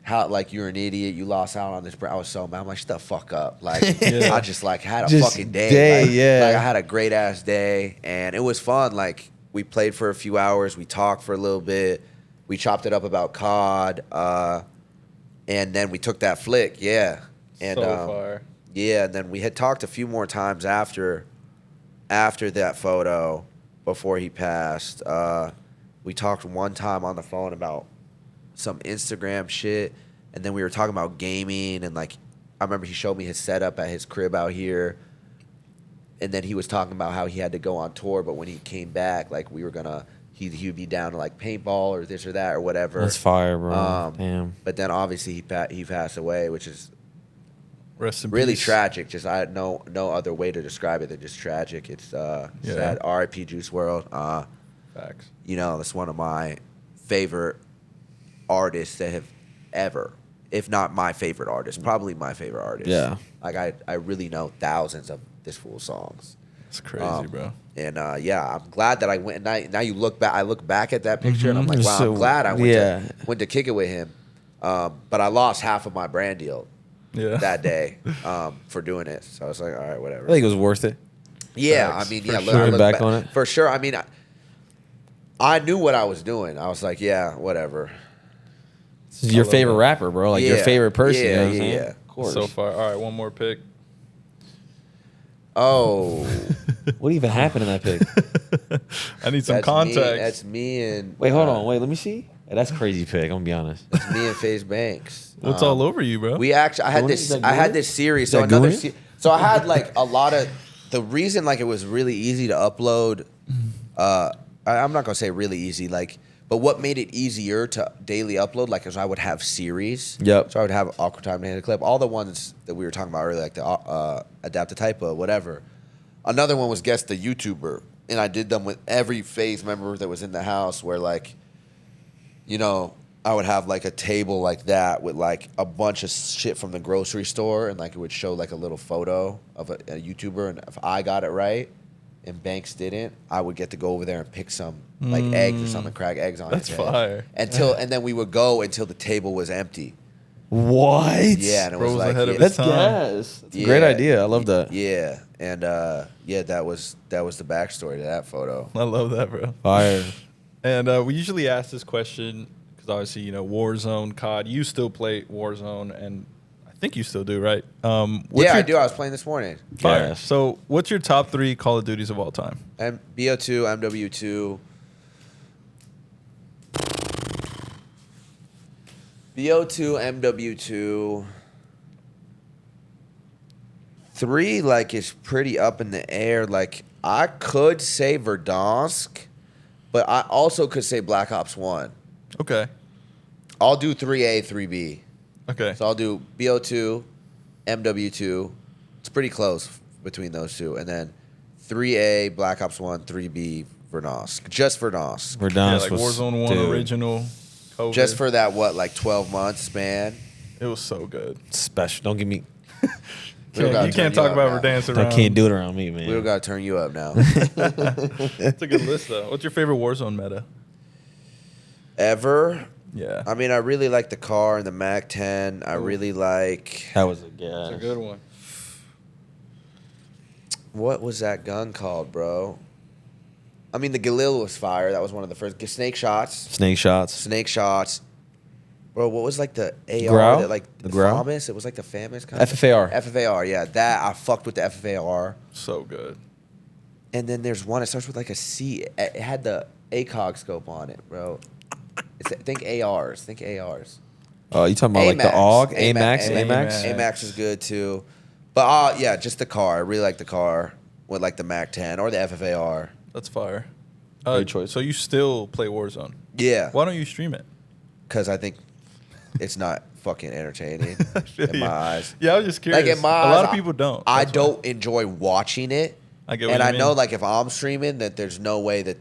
how, like, you're an idiot. You lost out on this brand. I was so mad. I'm like, shut the fuck up. Like, I just, like, had a fucking day. Like, I had a great-ass day, and it was fun. Like, we played for a few hours. We talked for a little bit. We chopped it up about COD. And then we took that flick. Yeah. And, so far. Yeah, and then we had talked a few more times after that photo before he passed. We talked one time on the phone about some Instagram shit, and then we were talking about gaming, and like I remember he showed me his setup at his crib out here, and then he was talking about how he had to go on tour, but when he came back, like we were gonna he would be down to like paintball or this or that or whatever. That's fire, bro. Damn. But then obviously he passed away, which is Rest in really peace. tragic. Just I had no other way to describe it than just tragic. It's sad. R.I.P. JuiceWrld. Facts. You know, that's one of my favorite artists that have ever, if not my favorite artist, probably my favorite artist. Yeah. Like I really know thousands of this fool's songs. It's crazy, bro. And yeah, I'm glad that I went. And now you look back. I look back at that picture, and I'm like, wow, So, I'm glad I yeah. went to kick it with him. But I lost half of my brand deal that day for doing it. So I was like, all right, whatever. I think it was worth it. Yeah, Facts, I mean, for yeah, sure. looking Back on it? for sure. I mean, I knew what I was doing. I was like, yeah, whatever. This is your favorite rapper, bro. Like your Yeah. favorite person. Yeah, you know what I'm yeah, saying? yeah. Of course. So far. All right, one more pick. Oh, What even happened in that pic? I need some that's context. Me, that's me and Wait, hold on. Wait, let me see. Hey, that's a crazy pic. I'm gonna be honest. That's me and FaZe Banks. What's all over you, bro? We actually, I had Goonie? this. Is that I had Goonie? this series. Is So that another. Goonie? So I had like a lot of. The reason like it was really easy to upload. I'm not gonna say really easy, like, but what made it easier to daily upload, like, is I would have series. Yep. So I would have Awkward Time to Hit a Clip, all the ones that we were talking about earlier, like the Adapt a Typo, whatever. Another one was Guess the YouTuber, and I did them with every FaZe member that was in the house, where like, you know, I would have like a table like that with like a bunch of shit from the grocery store, and like it would show like a little photo of a YouTuber, and if I got it right and Banks didn't, I would get to go over there and pick some like eggs or something, crack eggs on That's his head. fire. And then we would go until the table was empty. What? Yeah, and it Bro was was like ahead of yeah, his That's time. gas. That's a great idea. I love that. Yeah, and yeah, that was the backstory to that photo. I love that, bro. Fire. And we usually ask this question because obviously, you know, Warzone, COD. You still play Warzone, and I think you still do, right? Yeah, I do. I was playing this morning. Fire. Yes. So, what's your top 3 Call of Duties of all time? BO2, MW2. BO2, MW2. 3, like, is pretty up in the air. Like, I could say Verdansk, but I also could say Black Ops 1. Okay. I'll do 3A, 3B. Okay. So I'll do BO2, MW2. It's pretty close between those two. And then 3A, Black Ops 1, 3B, Verdansk. Just Verdansk. Yeah, Verdansk like was Warzone 1 dude, original. COVID. Just for that, what, like 12 months span? It was so good. special. Don't give me. We don't gotta You turn can't talk up about now. Verdansk I around. can't do it around me, man. We don't got to turn you up now. It's a good list, though. What's your favorite Warzone meta? Ever? Yeah. I mean, I really like the car and the Mac 10. I really like... That was a gas. It's a good one. What was that gun called, bro? I mean, the Galil was fire. That was one of the first. Snake shots. Snake shots. Snake shots. Bro, what was like the AR? Growl? That, like The growl? FAMAS? It was like the FAMAS kind FFAR. FFAR, yeah. That, I fucked with the FFAR. So good. And then there's one, it starts with like a C. It had the ACOG scope on it, bro. Think ARs. Think ARs. Oh, you talking about like the AUG? AMAX. AMAX? AMAX is good too. But yeah, just the car. I really like the car with like the Mac 10 or the FFAR. That's fire. Great choice. So you still play Warzone? Yeah, Why don't you stream it? because I think it's not fucking entertaining feel in you. my eyes. Yeah, I was just curious. Like in my eyes, a lot of people don't. I That's why. don't enjoy watching it. I get what And you I know mean. like if I'm streaming that there's no way that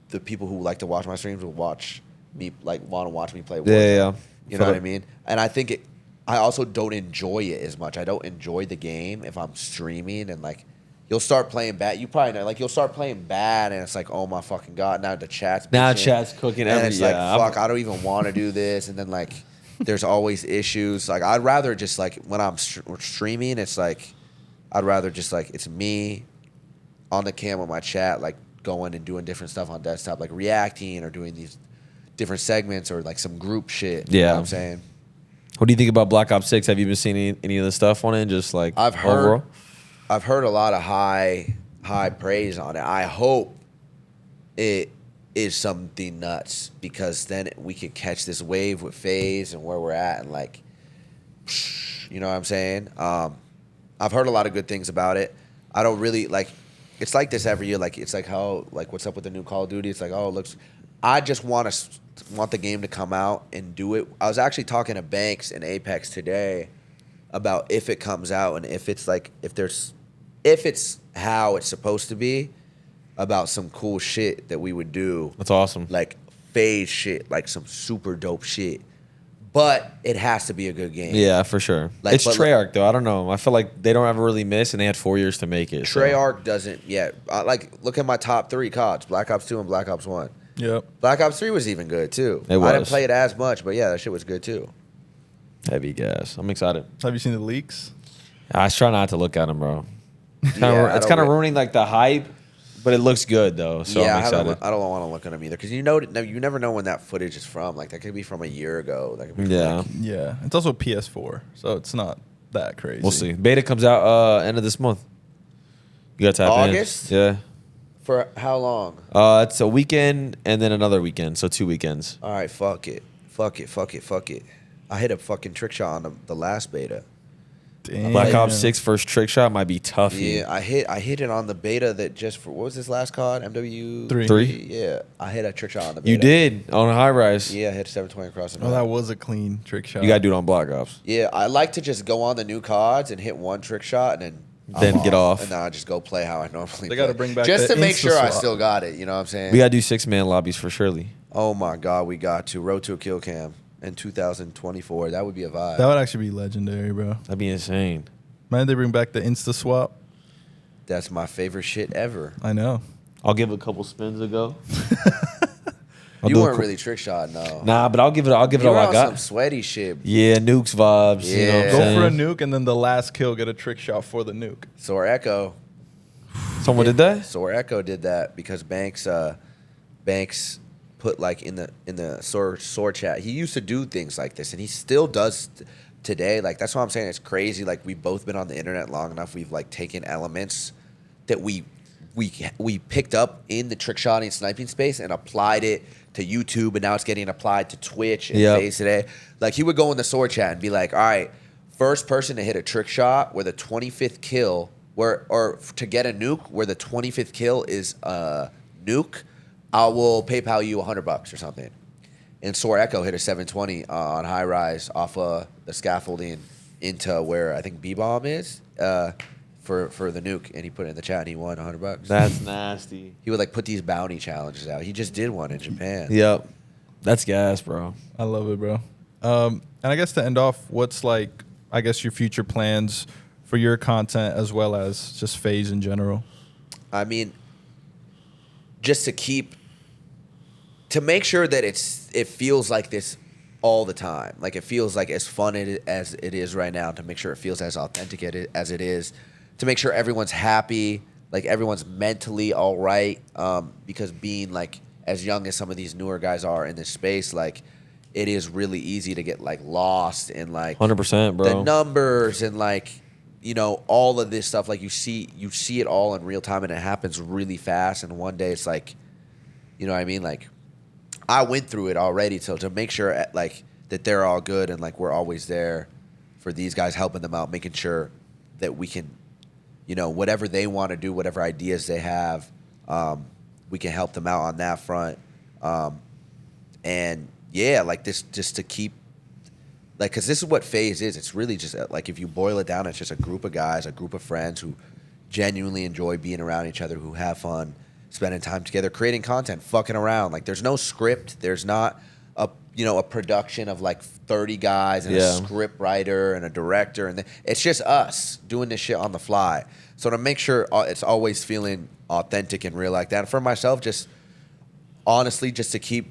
the people who like to watch my streams will watch me like want to watch me play Warzone. Yeah. You know what I mean? And I think I also don't enjoy it as much. I don't enjoy the game if I'm streaming and like you'll start playing bad. You probably know, like you'll start playing bad and it's like, oh my fucking god, now the chat's Now bitching. chat's cooking and every it's yeah. like fuck, I don't even want to do this. And then like there's always issues. Like I'd rather just like when I'm streaming, it's like I'd rather just like it's me on the cam with my chat, like going and doing different stuff on desktop, like reacting or doing these different segments or like some group shit. You know what I'm saying? What do you think about Black Ops 6? Have you been seeing any of the stuff on it? Just like I've heard overall? I've heard a lot of high praise on it. I hope it is something nuts because then we could catch this wave with FaZe and where we're at and like, you know what I'm saying? I've heard a lot of good things about it. I don't really like. It's like this every year. Like it's like how like what's up with the new Call of Duty? It's like oh it looks. I just want the game to come out and do it. I was actually talking to Banks and Apex today about if it comes out and if it's like if it's how it's supposed to be, about some cool shit that we would do. That's awesome. Like FaZe shit, like some super dope shit. But it has to be a good game. Yeah, for sure. Like, it's but Treyarch though. I don't know. I feel like they don't ever really miss, and they had 4 years to make it. so. Treyarch doesn't yet. Like look at my top 3 CODs: Black Ops 2 and Black Ops 1. Yep. Black Ops 3 was even good too. It I didn't was. play it as much, but yeah, that shit was good too. Heavy gas. I'm excited. Have you seen the leaks? I try not to look at them, bro. It's Yeah, I kind of don't ruining like the hype, but it looks good though. So yeah, I'm excited. I don't want to look at them either because you never know when that footage is from. Like that could be from a year ago. That could be from, Yeah. like, Yeah. It's also PS4, so it's not that crazy. We'll see. Beta comes out end of this month. You got to tap in. August? Yeah. for how long? It's a weekend and then another weekend, so 2 weekends. All right, fuck it. I hit a fucking trick shot on the last beta. Damn. Black Ops 6 first trick shot might be tough. Yeah, I hit it on the beta that just for what was this last COD? MW2 Three. Yeah, I hit a trick shot on the beta. You did on a high rise. Yeah, I hit 720 across the Oh, map. that was a clean trick shot. You gotta do it on Black Ops. Yeah, I like to just go on the new CODs and hit one trick shot and Then I'm get off. And then I just go play how I normally They play. gotta bring back just the to make sure I Insta-swap. still got it. You know what I'm saying? We gotta do 6-man lobbies for Shirley. Oh my God, we got to Road to a Kill Cam in 2024. That would be a vibe. That would actually be legendary, bro. That'd be insane. Man, they bring back the Insta swap. That's my favorite shit ever. I know. I'll give it a couple spins ago. You weren't really trick shot, no. Nah, but I'll give it You all were I on got. some sweaty shit. Yeah, nukes vibes. You know what I'm Yeah. Go saying? for a nuke and then the last kill get a trick shot for the nuke. SoaR Echo. Someone did that? SoaR Echo did that because Banks put like in the SoaR chat. He used to do things like this, and he still does today. Like that's why I'm saying it's crazy. Like we've both been on the internet long enough. We've like taken elements that we picked up in the trick shotting sniping space and applied it to YouTube, and now it's getting applied to Twitch and FaZe today. Like he would go in the SoaR chat and be like, "All right, first person to hit a trick shot where the 25th kill, or to get a nuke where the 25th kill is a nuke, I will PayPal you $100 or something." And SoaR Echo hit a 720 on high rise off the scaffolding into where I think B-bomb is for the nuke, and he put it in the chat and he won $100. That's nasty. He would like put these bounty challenges out. He just did one in Japan. Yep. That's gas, bro. I love it, bro. And I guess to end off, what's like, I guess your future plans for your content as well as just FaZe in general? I mean, just to make sure that it feels like this all the time. Like it feels like as fun as it is right now, to make sure it feels as authentic as it is, to make sure everyone's happy, like everyone's mentally all right. Because being like as young as some of these newer guys are in this space, like it is really easy to get like lost in like 100%, bro. the numbers and like, you know, all of this stuff. Like you see it all in real time and it happens really fast. And one day it's like, you know what I mean? Like I went through it already. So to make sure like that they're all good and like we're always there for these guys, helping them out, making sure that we can, you know, whatever they want to do, whatever ideas they have, we can help them out on that front. And yeah, like this, just to keep like, because this is what FaZe is. It's really just like, if you boil it down, it's just a group of guys, a group of friends who genuinely enjoy being around each other, who have fun, spending time together, creating content, fucking around. Like, there's no script. There's not a production of like 30 guys and a script writer and a director, and it's just us doing this shit on the fly. So to make sure it's always feeling authentic and real like that. And for myself, just honestly, just to keep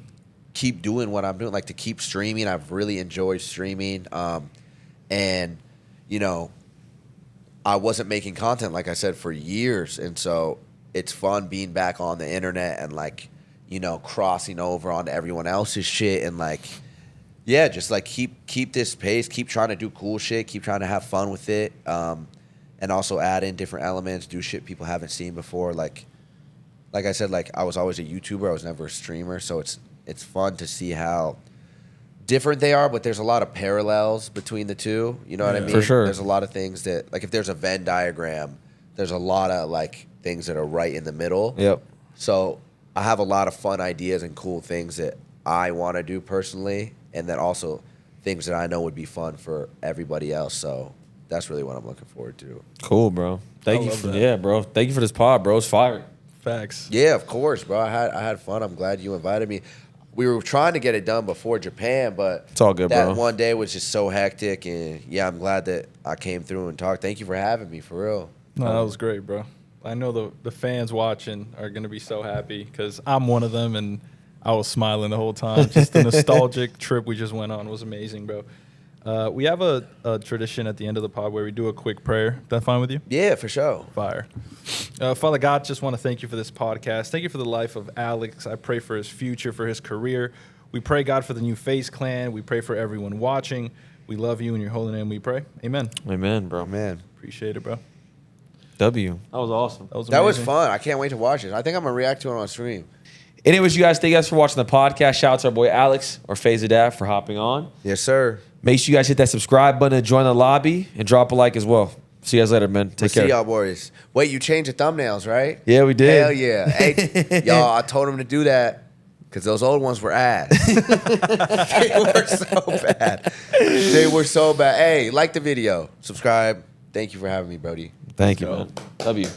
doing what I'm doing, like to keep streaming. I've really enjoyed streaming, and I wasn't making content, like I said, for years, and so it's fun being back on the internet and like, crossing over onto everyone else's shit, and like, yeah, just like keep this pace, keep trying to do cool shit, keep trying to have fun with it, and also add in different elements, do shit people haven't seen before. Like I said, like I was always a YouTuber, I was never a streamer, so it's fun to see how different they are, but there's a lot of parallels between the two. You know what I mean? For sure. There's a lot of things that, like, if there's a Venn diagram, there's a lot of like things that are right in the middle. Yep. So I have a lot of fun ideas and cool things that I want to do personally, and then also things that I know would be fun for everybody else. So that's really what I'm looking forward to. Cool, bro. Thank you bro. Thank you for this pod, bro. It's fire. Facts. Yeah, of course, bro. I had fun. I'm glad you invited me. We were trying to get it done before Japan, but it's all good, that bro. one day was just so hectic, and yeah, I'm glad that I came through and talked. Thank you for having me, for real. No, that was great, bro. I know the fans watching are going to be so happy because I'm one of them, and I was smiling the whole time. Just the nostalgic trip we just went on was amazing, bro. We have a tradition at the end of the pod where we do a quick prayer. That fine with you? Yeah, for sure. Fire. Father God, just want to thank you for this podcast. Thank you for the life of Alex. I pray for his future, for his career. We pray, God, for the new FaZe clan. We pray for everyone watching. We love you. In your holy name we pray. Amen. Amen, bro. Man. Appreciate it, bro. W. That was awesome. That was fun. I can't wait to watch it. I think I'm going to react to it on stream. Anyways, you guys, thank you guys for watching the podcast. Shout out to our boy Alex or FaZe Adapt for hopping on. Yes, sir. Make sure you guys hit that subscribe button and join the lobby and drop a like as well. See you guys later, man. Take care. See y'all, boys. Wait, you changed the thumbnails, right? Yeah, we did. Hell yeah. Hey, y'all, I told him to do that because those old ones were ass. They were so bad. They were so bad. Hey, like the video. Subscribe. Thank you for having me, Brody. Thank you, man. W.